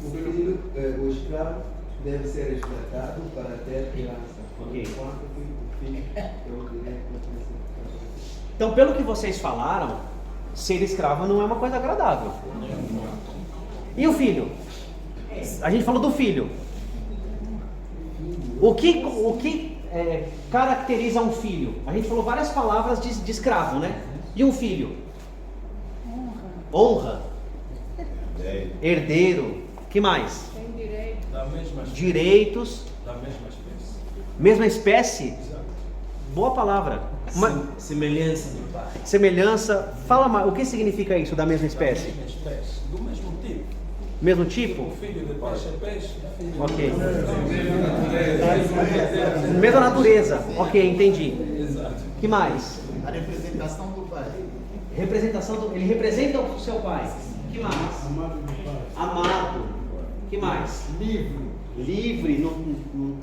O filho, o escravo, deve ser resgatado para ter criança. Ok. Enquanto o filho é o direito de ser. Então, pelo que vocês falaram, ser escravo não é uma coisa agradável. E o filho? A gente falou do filho. O que caracteriza um filho? A gente falou várias palavras de escravo, né? E um filho? Honra. Herdeiro. Que mais? Tem direito. Da mesma espécie. Direitos. Da mesma espécie. Mesma espécie? Exato. Boa palavra. Semelhança do pai. Semelhança. Fala mais. O que significa isso da mesma espécie? Da mesma espécie. Do mesmo tipo. Mesmo tipo? O filho de peixe é peixe. Filho Ok. de... Mesma natureza. Ok, entendi. Exato. Que mais? A representação do pai. Ele representa o seu pai. Que mais? Amado do pai. Amado. Que mais? Livre,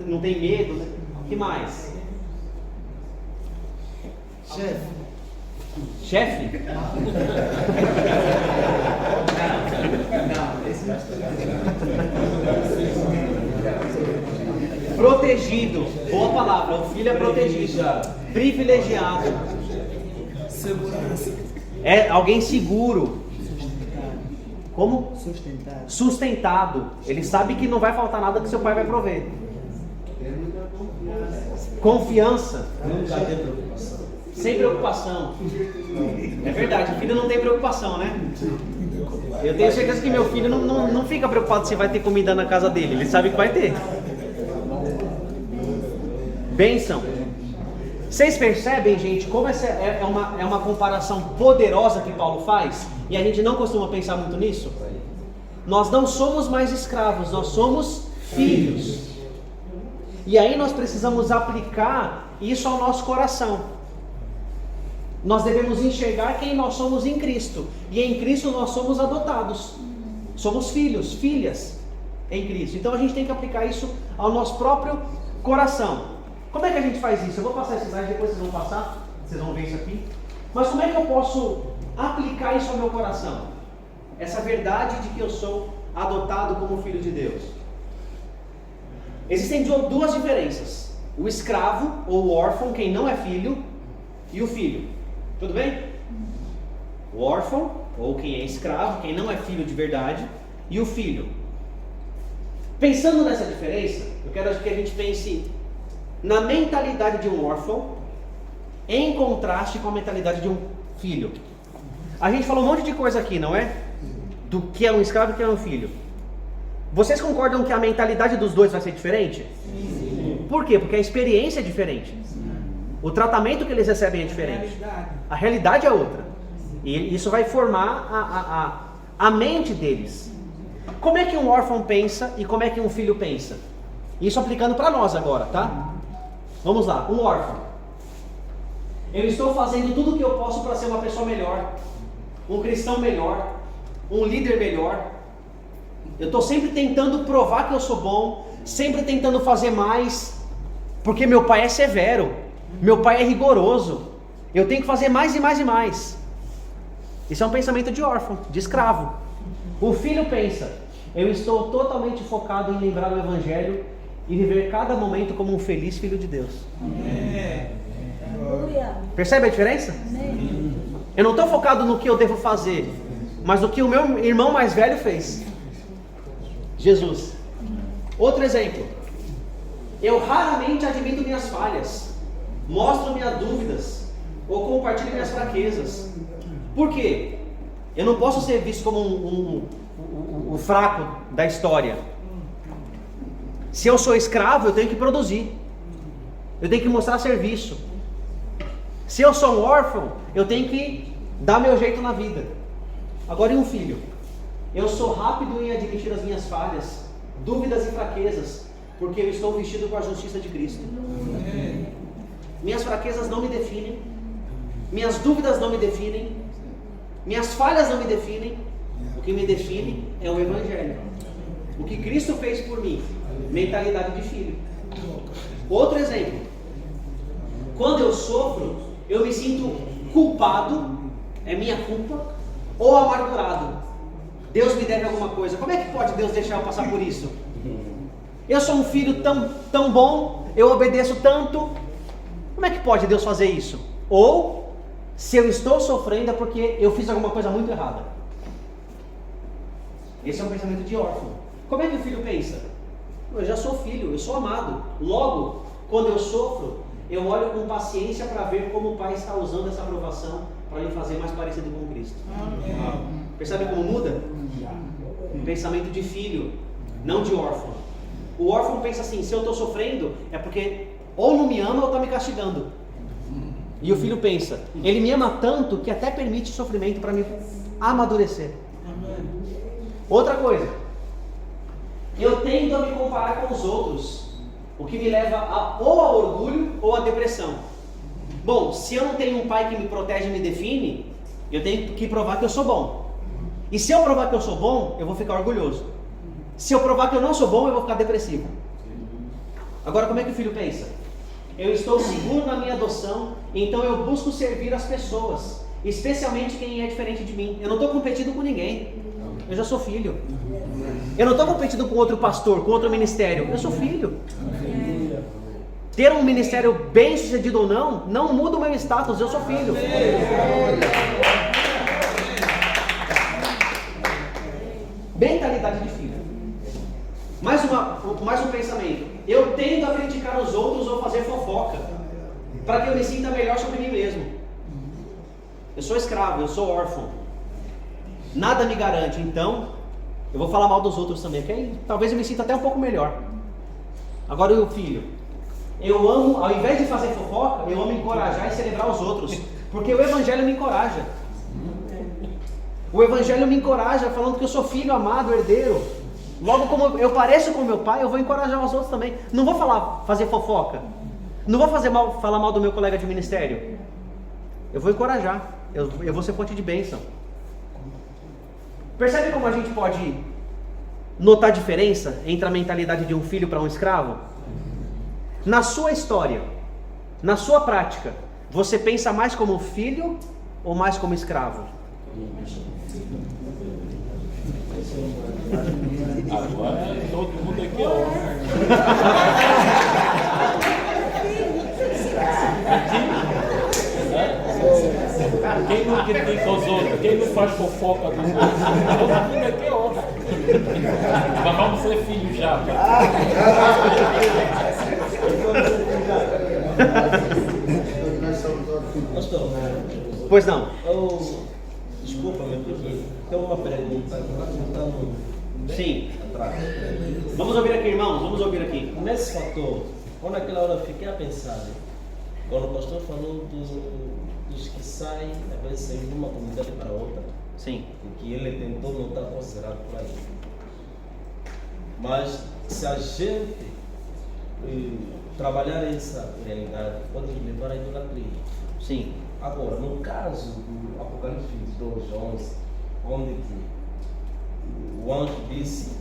não tem medo, né? Que mais? Chefe? Protegido. Boa palavra. O filho é protegido. Privilegiado. Segurança. É alguém seguro. Como? Sustentado. Sustentado. Ele sabe que não vai faltar nada que seu pai vai prover. Ter muita confiança. Confiança. Nunca tem preocupação. Sem preocupação. É verdade, o filho não tem preocupação, né? Eu tenho certeza que meu filho não fica preocupado se vai ter comida na casa dele. Ele sabe que vai ter. Bênção. Vocês percebem, gente, como essa é uma comparação poderosa que Paulo faz? E a gente não costuma pensar muito nisso? Nós não somos mais escravos, nós somos filhos. E aí nós precisamos aplicar isso ao nosso coração. Nós devemos enxergar quem nós somos em Cristo. E em Cristo nós somos adotados. Somos filhos, filhas em Cristo. Então a gente tem que aplicar isso ao nosso próprio coração. Como é que a gente faz isso? Eu vou passar esse slide, depois vocês vão passar. Vocês vão ver isso aqui. Mas como é que eu posso aplicar isso ao meu coração? Essa verdade de que eu sou adotado como filho de Deus. Existem duas diferenças. O escravo ou o órfão, quem não é filho, e o filho. Tudo bem? O órfão, ou quem é escravo, quem não é filho de verdade, e o filho. Pensando nessa diferença, eu quero que a gente pense na mentalidade de um órfão em contraste com a mentalidade de um filho. A gente falou um monte de coisa aqui, não é? Do que é um escravo e do que é um filho. Vocês concordam que a mentalidade dos dois vai ser diferente? Sim. Por quê? Porque a experiência é diferente. O tratamento que eles recebem é diferente. A realidade é outra. E isso vai formar a mente deles. Como é que um órfão pensa e como é que um filho pensa? Isso aplicando para nós agora, tá? Vamos lá, um órfão. Eu estou fazendo tudo o que eu posso para ser uma pessoa melhor, um cristão melhor, um líder melhor. Eu estou sempre tentando provar que eu sou bom, sempre tentando fazer mais, porque meu pai é severo, meu pai é rigoroso. Eu tenho que fazer mais e mais e mais. Isso é um pensamento de órfão, de escravo. O filho pensa: eu estou totalmente focado em lembrar o Evangelho e viver cada momento como um feliz filho de Deus. Percebe a diferença? Eu não estou focado no que eu devo fazer, mas no que o meu irmão mais velho fez. Jesus. Outro exemplo. Eu raramente admito minhas falhas, mostro minhas dúvidas ou compartilho minhas fraquezas. Por quê? Eu não posso ser visto como o fraco da história. Se eu sou escravo, eu tenho que produzir. Eu tenho que mostrar serviço. Se eu sou um órfão, eu tenho que dar meu jeito na vida. Agora, e um filho? Eu sou rápido em admitir as minhas falhas, dúvidas e fraquezas, porque eu estou vestido com a justiça de Cristo. Minhas fraquezas não me definem, minhas dúvidas não me definem, minhas falhas não me definem. O que me define é o Evangelho. O que Cristo fez por mim, mentalidade de filho. Outro exemplo: quando eu sofro, eu me sinto culpado, é minha culpa, ou amargurado. Deus me deve alguma coisa. Como é que pode Deus deixar eu passar por isso? Eu sou um filho tão bom, eu obedeço tanto. Como é que pode Deus fazer isso? Ou, se eu estou sofrendo é porque eu fiz alguma coisa muito errada. Esse é um pensamento de órfão. Como é que o filho pensa? Eu já sou filho, eu sou amado. Logo, quando eu sofro, eu olho com paciência para ver como o Pai está usando essa aprovação para me fazer mais parecido com Cristo. Percebe como muda? Um pensamento de filho, não de órfão. O órfão pensa assim: se eu estou sofrendo é porque ou não me ama ou está me castigando. E o filho pensa: ele me ama tanto que até permite sofrimento para me amadurecer. Outra coisa, eu tendo a me comparar com os outros, o que me leva ou a orgulho ou a depressão. Bom, se eu não tenho um pai que me protege e me define, eu tenho que provar que eu sou bom. E se eu provar que eu sou bom, eu vou ficar orgulhoso. Se eu provar que eu não sou bom, eu vou ficar depressivo. Agora, como é que o filho pensa? Eu estou seguro na minha adoção, então eu busco servir as pessoas, especialmente quem é diferente de mim. Eu não estou competindo com ninguém. Eu já sou filho. Eu não estou competindo com outro pastor, com outro ministério. Eu sou filho. Ter um ministério bem sucedido ou não, não muda o meu status. Eu sou filho. Mentalidade de filho. Mais um pensamento. Eu tendo a criticar os outros ou fazer fofoca, para que eu me sinta melhor sobre mim mesmo. Eu sou escravo, eu sou órfão. Nada me garante, então eu vou falar mal dos outros também, porque aí talvez eu me sinta até um pouco melhor. Agora o filho, eu amo, ao invés de fazer fofoca, eu amo encorajar e celebrar os outros, porque o Evangelho me encoraja. O Evangelho me encoraja falando que eu sou filho amado, herdeiro. Logo, como eu pareço com meu pai, eu vou encorajar os outros também. Não vou fazer fofoca, não vou falar mal do meu colega de ministério. Eu vou encorajar, eu vou ser fonte de bênção. Percebe como a gente pode notar a diferença entre a mentalidade de um filho para um escravo? Na sua história, na sua prática, você pensa mais como filho ou mais como escravo? Agora todo mundo aqui é órfão. Quem não critica os outros, quem não faz fofoca dos outros, todo mundo aqui é órfão. Mas vamos ser filhos já. Pastor, Pois não. Desculpa-me, porque tem uma pergunta Sim. atrás. Vamos ouvir aqui, irmãos, vamos ouvir aqui. Nesse fator, quando naquela hora eu fiquei a pensar, quando o pastor falou dos que saem, às vezes saem de uma comunidade para outra, Sim. e que ele tentou não estar considerado por aí. Mas se a gente trabalhar essa realidade, pode nos levar à idolatria. Sim. Agora, no caso do Apocalipse 22:11, onde que o anjo disse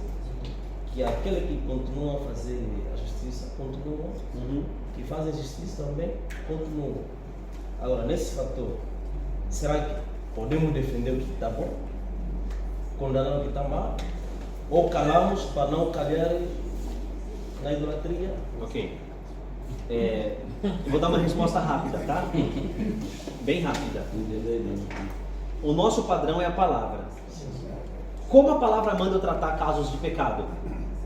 que aquele que continua a fazer a justiça, continua, que faz a justiça também, continua. Agora, nesse fator, será que podemos defender o que está bom, condenar o que está mal, ou calamos para não calhar na idolatria? Ok. Eu vou dar uma resposta rápida, tá? Bem rápida. O nosso padrão é a palavra. Como a palavra manda eu tratar casos de pecado?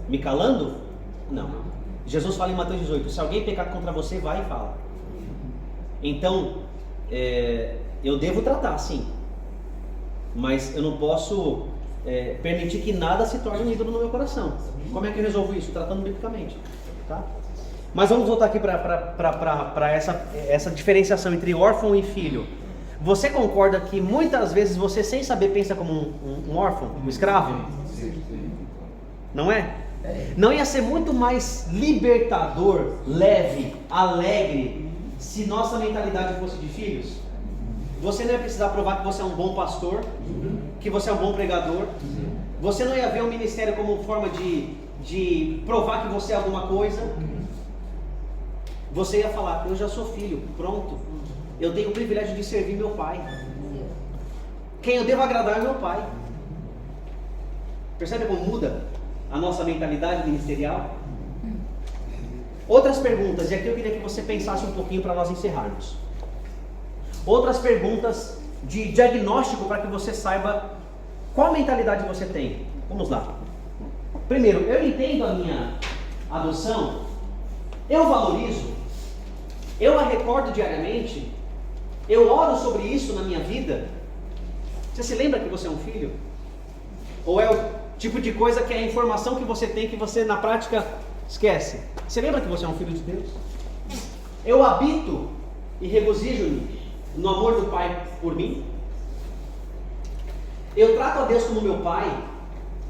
Me calando? Não. Jesus fala em Mateus 18, se alguém pecar contra você, vai e fala. Então, eu devo tratar, sim. Mas eu não posso permitir que nada se torne um ídolo no meu coração. Como é que eu resolvo isso? Tratando biblicamente. Tá? Mas vamos voltar aqui para essa diferenciação entre órfão e filho. Você concorda que muitas vezes você, sem saber, pensa como um órfão, um escravo? Não é? Não ia ser muito mais libertador, leve, alegre, se nossa mentalidade fosse de filhos? Você não ia precisar provar que você é um bom pastor, que você é um bom pregador. Você não ia ver o ministério como forma de provar que você é alguma coisa. Você ia falar: eu já sou filho, pronto. Eu tenho o privilégio de servir meu pai. Quem eu devo agradar é meu pai. Percebe como muda a nossa mentalidade ministerial? Outras perguntas, e aqui eu queria que você pensasse um pouquinho para nós encerrarmos. Outras perguntas de diagnóstico para que você saiba qual mentalidade você tem. Vamos lá. Primeiro, eu entendo a minha adoção, eu valorizo, eu a recordo diariamente, eu oro sobre isso na minha vida. Você se lembra que você é um filho? Ou é o tipo de coisa que é a informação que você tem que você na prática esquece? Você lembra que você é um filho de Deus? Eu habito e regozijo-me no amor do Pai por mim? Eu trato a Deus como meu Pai,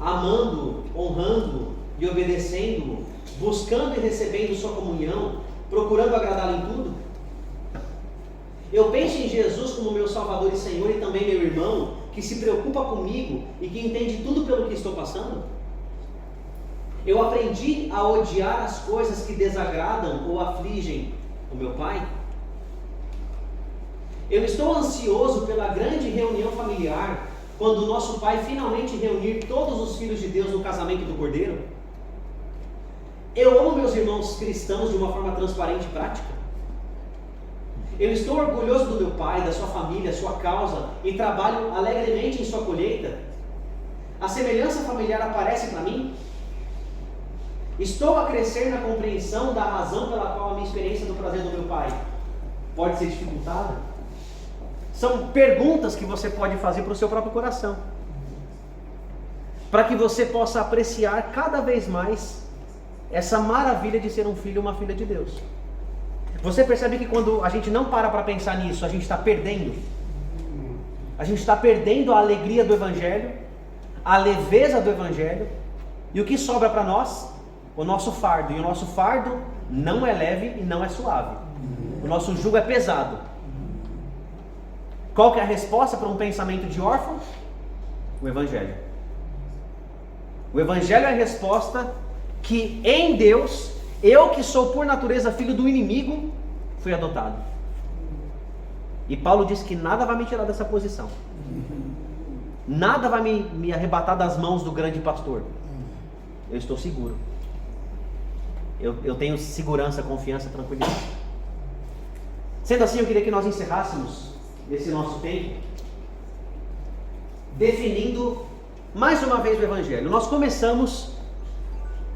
amando, honrando e obedecendo-o, buscando e recebendo sua comunhão, procurando agradá-lo em tudo? Eu penso em Jesus como meu Salvador e Senhor e também meu irmão, que se preocupa comigo e que entende tudo pelo que estou passando? Eu aprendi a odiar as coisas que desagradam ou afligem o meu Pai? Eu estou ansioso pela grande reunião familiar, quando o nosso Pai finalmente reunir todos os filhos de Deus no casamento do Cordeiro? Eu amo meus irmãos cristãos de uma forma transparente e prática? Eu estou orgulhoso do meu pai, da sua família, sua causa, e trabalho alegremente em sua colheita? A semelhança familiar aparece para mim? Estou a crescer na compreensão da razão pela qual a minha experiência do prazer do meu pai pode ser dificultada? São perguntas que você pode fazer para o seu próprio coração, para que você possa apreciar cada vez mais essa maravilha de ser um filho ou uma filha de Deus. Você percebe que quando a gente não para pensar nisso, a gente está perdendo. A gente está perdendo a alegria do Evangelho, a leveza do Evangelho, e o que sobra para nós? O nosso fardo. E o nosso fardo não é leve e não é suave. O nosso jugo é pesado. Qual que é a resposta para um pensamento de órfão? O Evangelho. O Evangelho é a resposta que em Deus, eu que sou por natureza filho do inimigo, fui adotado. E Paulo diz que nada vai me tirar dessa posição. Nada vai me arrebatar das mãos do grande pastor. Eu estou seguro. Eu tenho segurança, confiança, tranquilidade. Sendo assim, eu queria que nós encerrássemos esse nosso tempo definindo mais uma vez o Evangelho. Nós começamos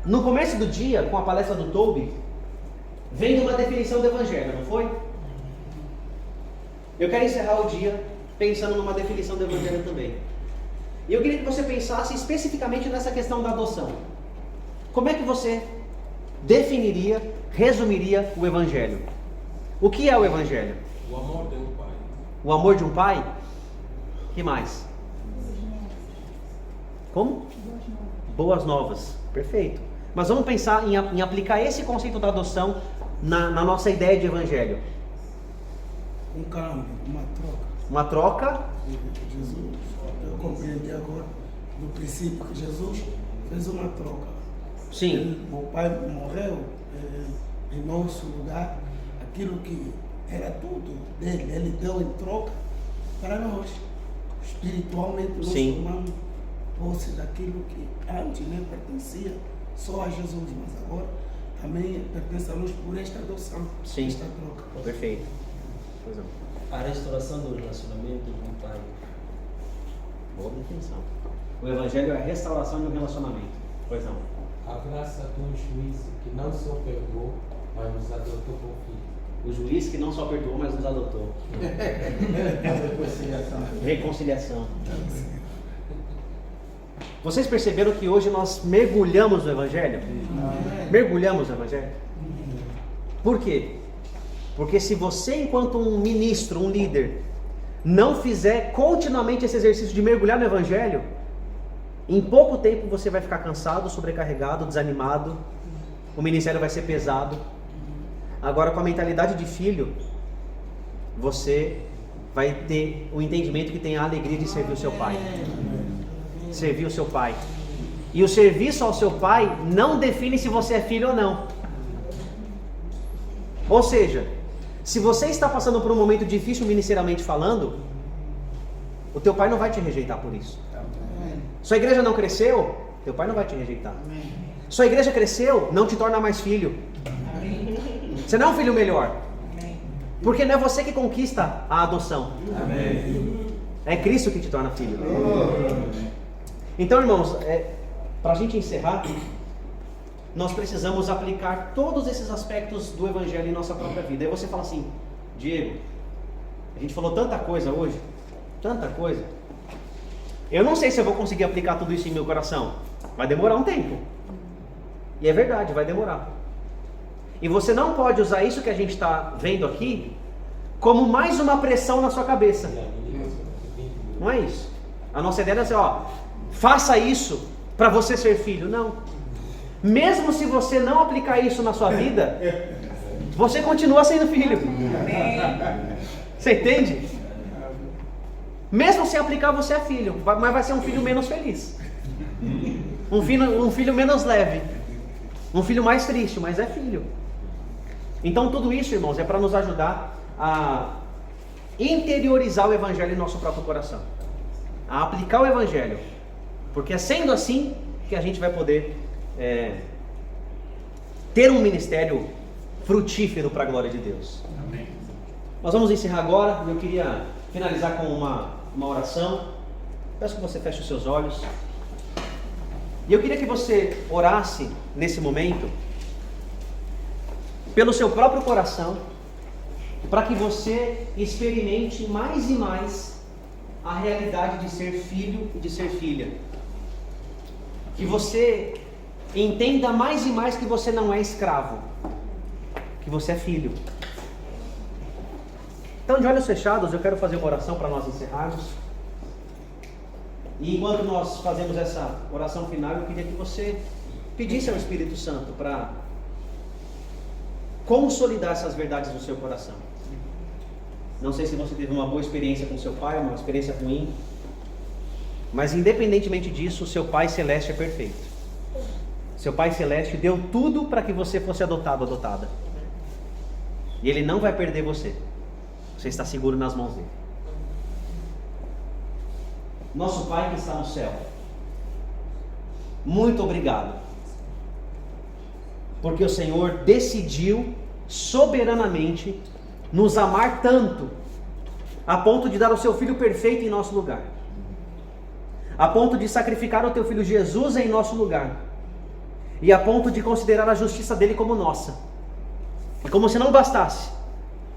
no começo do dia com a palestra do Toby, vendo uma definição do Evangelho, não foi? Eu quero encerrar o dia pensando numa definição do Evangelho também. E eu queria que você pensasse especificamente nessa questão da adoção. Como é que você definiria, resumiria o Evangelho? O que é o Evangelho? O amor de um pai. O amor de um pai? O que mais? Como? Boas novas. Perfeito. Mas vamos pensar em aplicar esse conceito da adoção na nossa ideia de Evangelho. Um câmbio, uma troca. Uma troca? Jesus, eu compreendi agora do princípio que Jesus fez uma troca. Sim. O pai morreu em nosso lugar, aquilo que era tudo dele, ele deu em troca para nós. Espiritualmente nós tomamos posse daquilo que antes nem pertencia só a Jesus, mas agora também pertence a nós por esta adoção, Sim. esta troca. Perfeito. Pois não. A restauração do relacionamento com o pai. Boa definição. O Evangelho é a restauração de um relacionamento. Pois não. A graça de um juiz que não só perdoou, mas nos adotou como filho. O juiz que não só perdoou, mas nos adotou. Reconciliação. Reconciliação. Vocês perceberam que hoje nós mergulhamos no Evangelho? Mergulhamos no Evangelho? Por quê? Porque se você, enquanto um ministro, um líder, não fizer continuamente esse exercício de mergulhar no Evangelho, em pouco tempo você vai ficar cansado, sobrecarregado, desanimado, o ministério vai ser pesado. Agora, com a mentalidade de filho, você vai ter o entendimento que tem a alegria de servir o seu pai. Servir o seu pai. E o serviço ao seu pai não define se você é filho ou não. Ou seja, se você está passando por um momento difícil ministerialmente falando, o teu pai não vai te rejeitar por isso. Sua igreja não cresceu, teu pai não vai te rejeitar. Sua igreja cresceu, não te torna mais filho. Você não é um filho melhor. Porque não é você que conquista a adoção. É Cristo que te torna filho. Então, irmãos, para a gente encerrar, nós precisamos aplicar todos esses aspectos do Evangelho em nossa própria vida. Aí você fala assim: Diego, a gente falou tanta coisa hoje, tanta coisa. Eu não sei se eu vou conseguir aplicar tudo isso em meu coração. Vai demorar um tempo. E é verdade, vai demorar. E você não pode usar isso que a gente está vendo aqui como mais uma pressão na sua cabeça. Não é isso. A nossa ideia é assim, faça isso para você ser filho. Não. Mesmo se você não aplicar isso na sua vida, você continua sendo filho. Você entende? Mesmo sem aplicar, você é filho, mas vai ser um filho menos feliz. Um filho menos leve. Um filho mais triste, mas é filho. Então tudo isso, irmãos, é para nos ajudar a interiorizar o Evangelho em nosso próprio coração. A aplicar o Evangelho. Porque é sendo assim que a gente vai poder ter um ministério frutífero para a glória de Deus. Amém. Nós vamos encerrar agora. Eu queria finalizar com uma oração. Peço que você feche os seus olhos. E eu queria que você orasse nesse momento pelo seu próprio coração, para que você experimente mais e mais a realidade de ser filho e de ser filha. Que você entenda mais e mais que você não é escravo, que você é filho. Então, de olhos fechados, eu quero fazer uma oração para nós encerrarmos. E enquanto nós fazemos essa oração final, eu queria que você pedisse ao Espírito Santo para consolidar essas verdades no seu coração. Não sei se você teve uma boa experiência com seu pai, uma experiência ruim, mas independentemente disso, o seu Pai Celeste é perfeito. Seu Pai Celeste deu tudo para que você fosse adotado, adotada. E Ele não vai perder você. Você está seguro nas mãos dele. Nosso Pai que está no céu, muito obrigado, porque o Senhor decidiu soberanamente nos amar tanto, a ponto de dar o seu Filho perfeito em nosso lugar, a ponto de sacrificar o teu Filho Jesus em nosso lugar, e a ponto de considerar a justiça dele como nossa. E como se não bastasse,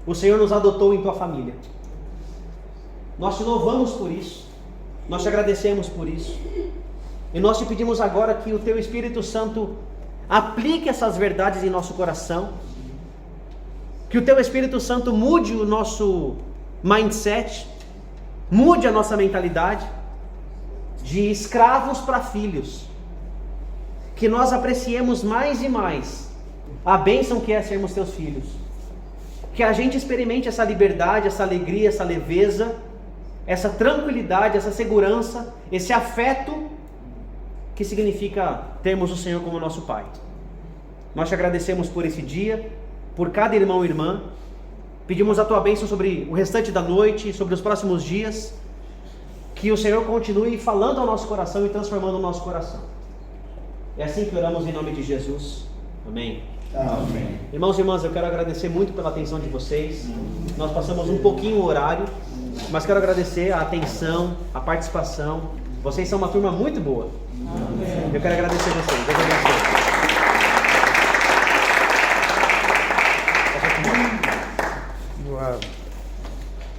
o Senhor nos adotou em tua família. Nós te louvamos por isso. Nós te agradecemos por isso. E nós te pedimos agora que o teu Espírito Santo aplique essas verdades em nosso coração. Que o teu Espírito Santo mude o nosso mindset, mude a nossa mentalidade de escravos para filhos. Que nós apreciemos mais e mais a bênção que é sermos teus filhos. Que a gente experimente essa liberdade, essa alegria, essa leveza, essa tranquilidade, essa segurança, esse afeto que significa termos o Senhor como nosso Pai. Nós te agradecemos por esse dia, por cada irmão e irmã. Pedimos a tua bênção sobre o restante da noite, sobre os próximos dias. Que o Senhor continue falando ao nosso coração e transformando o nosso coração. É assim que oramos em nome de Jesus. Amém. Amém. Irmãos e irmãs, eu quero agradecer muito pela atenção de vocês. Nós passamos um pouquinho o horário, mas quero agradecer a atenção, a participação. Vocês são uma turma muito boa. Amém. Eu quero agradecer a vocês. Deus abençoe.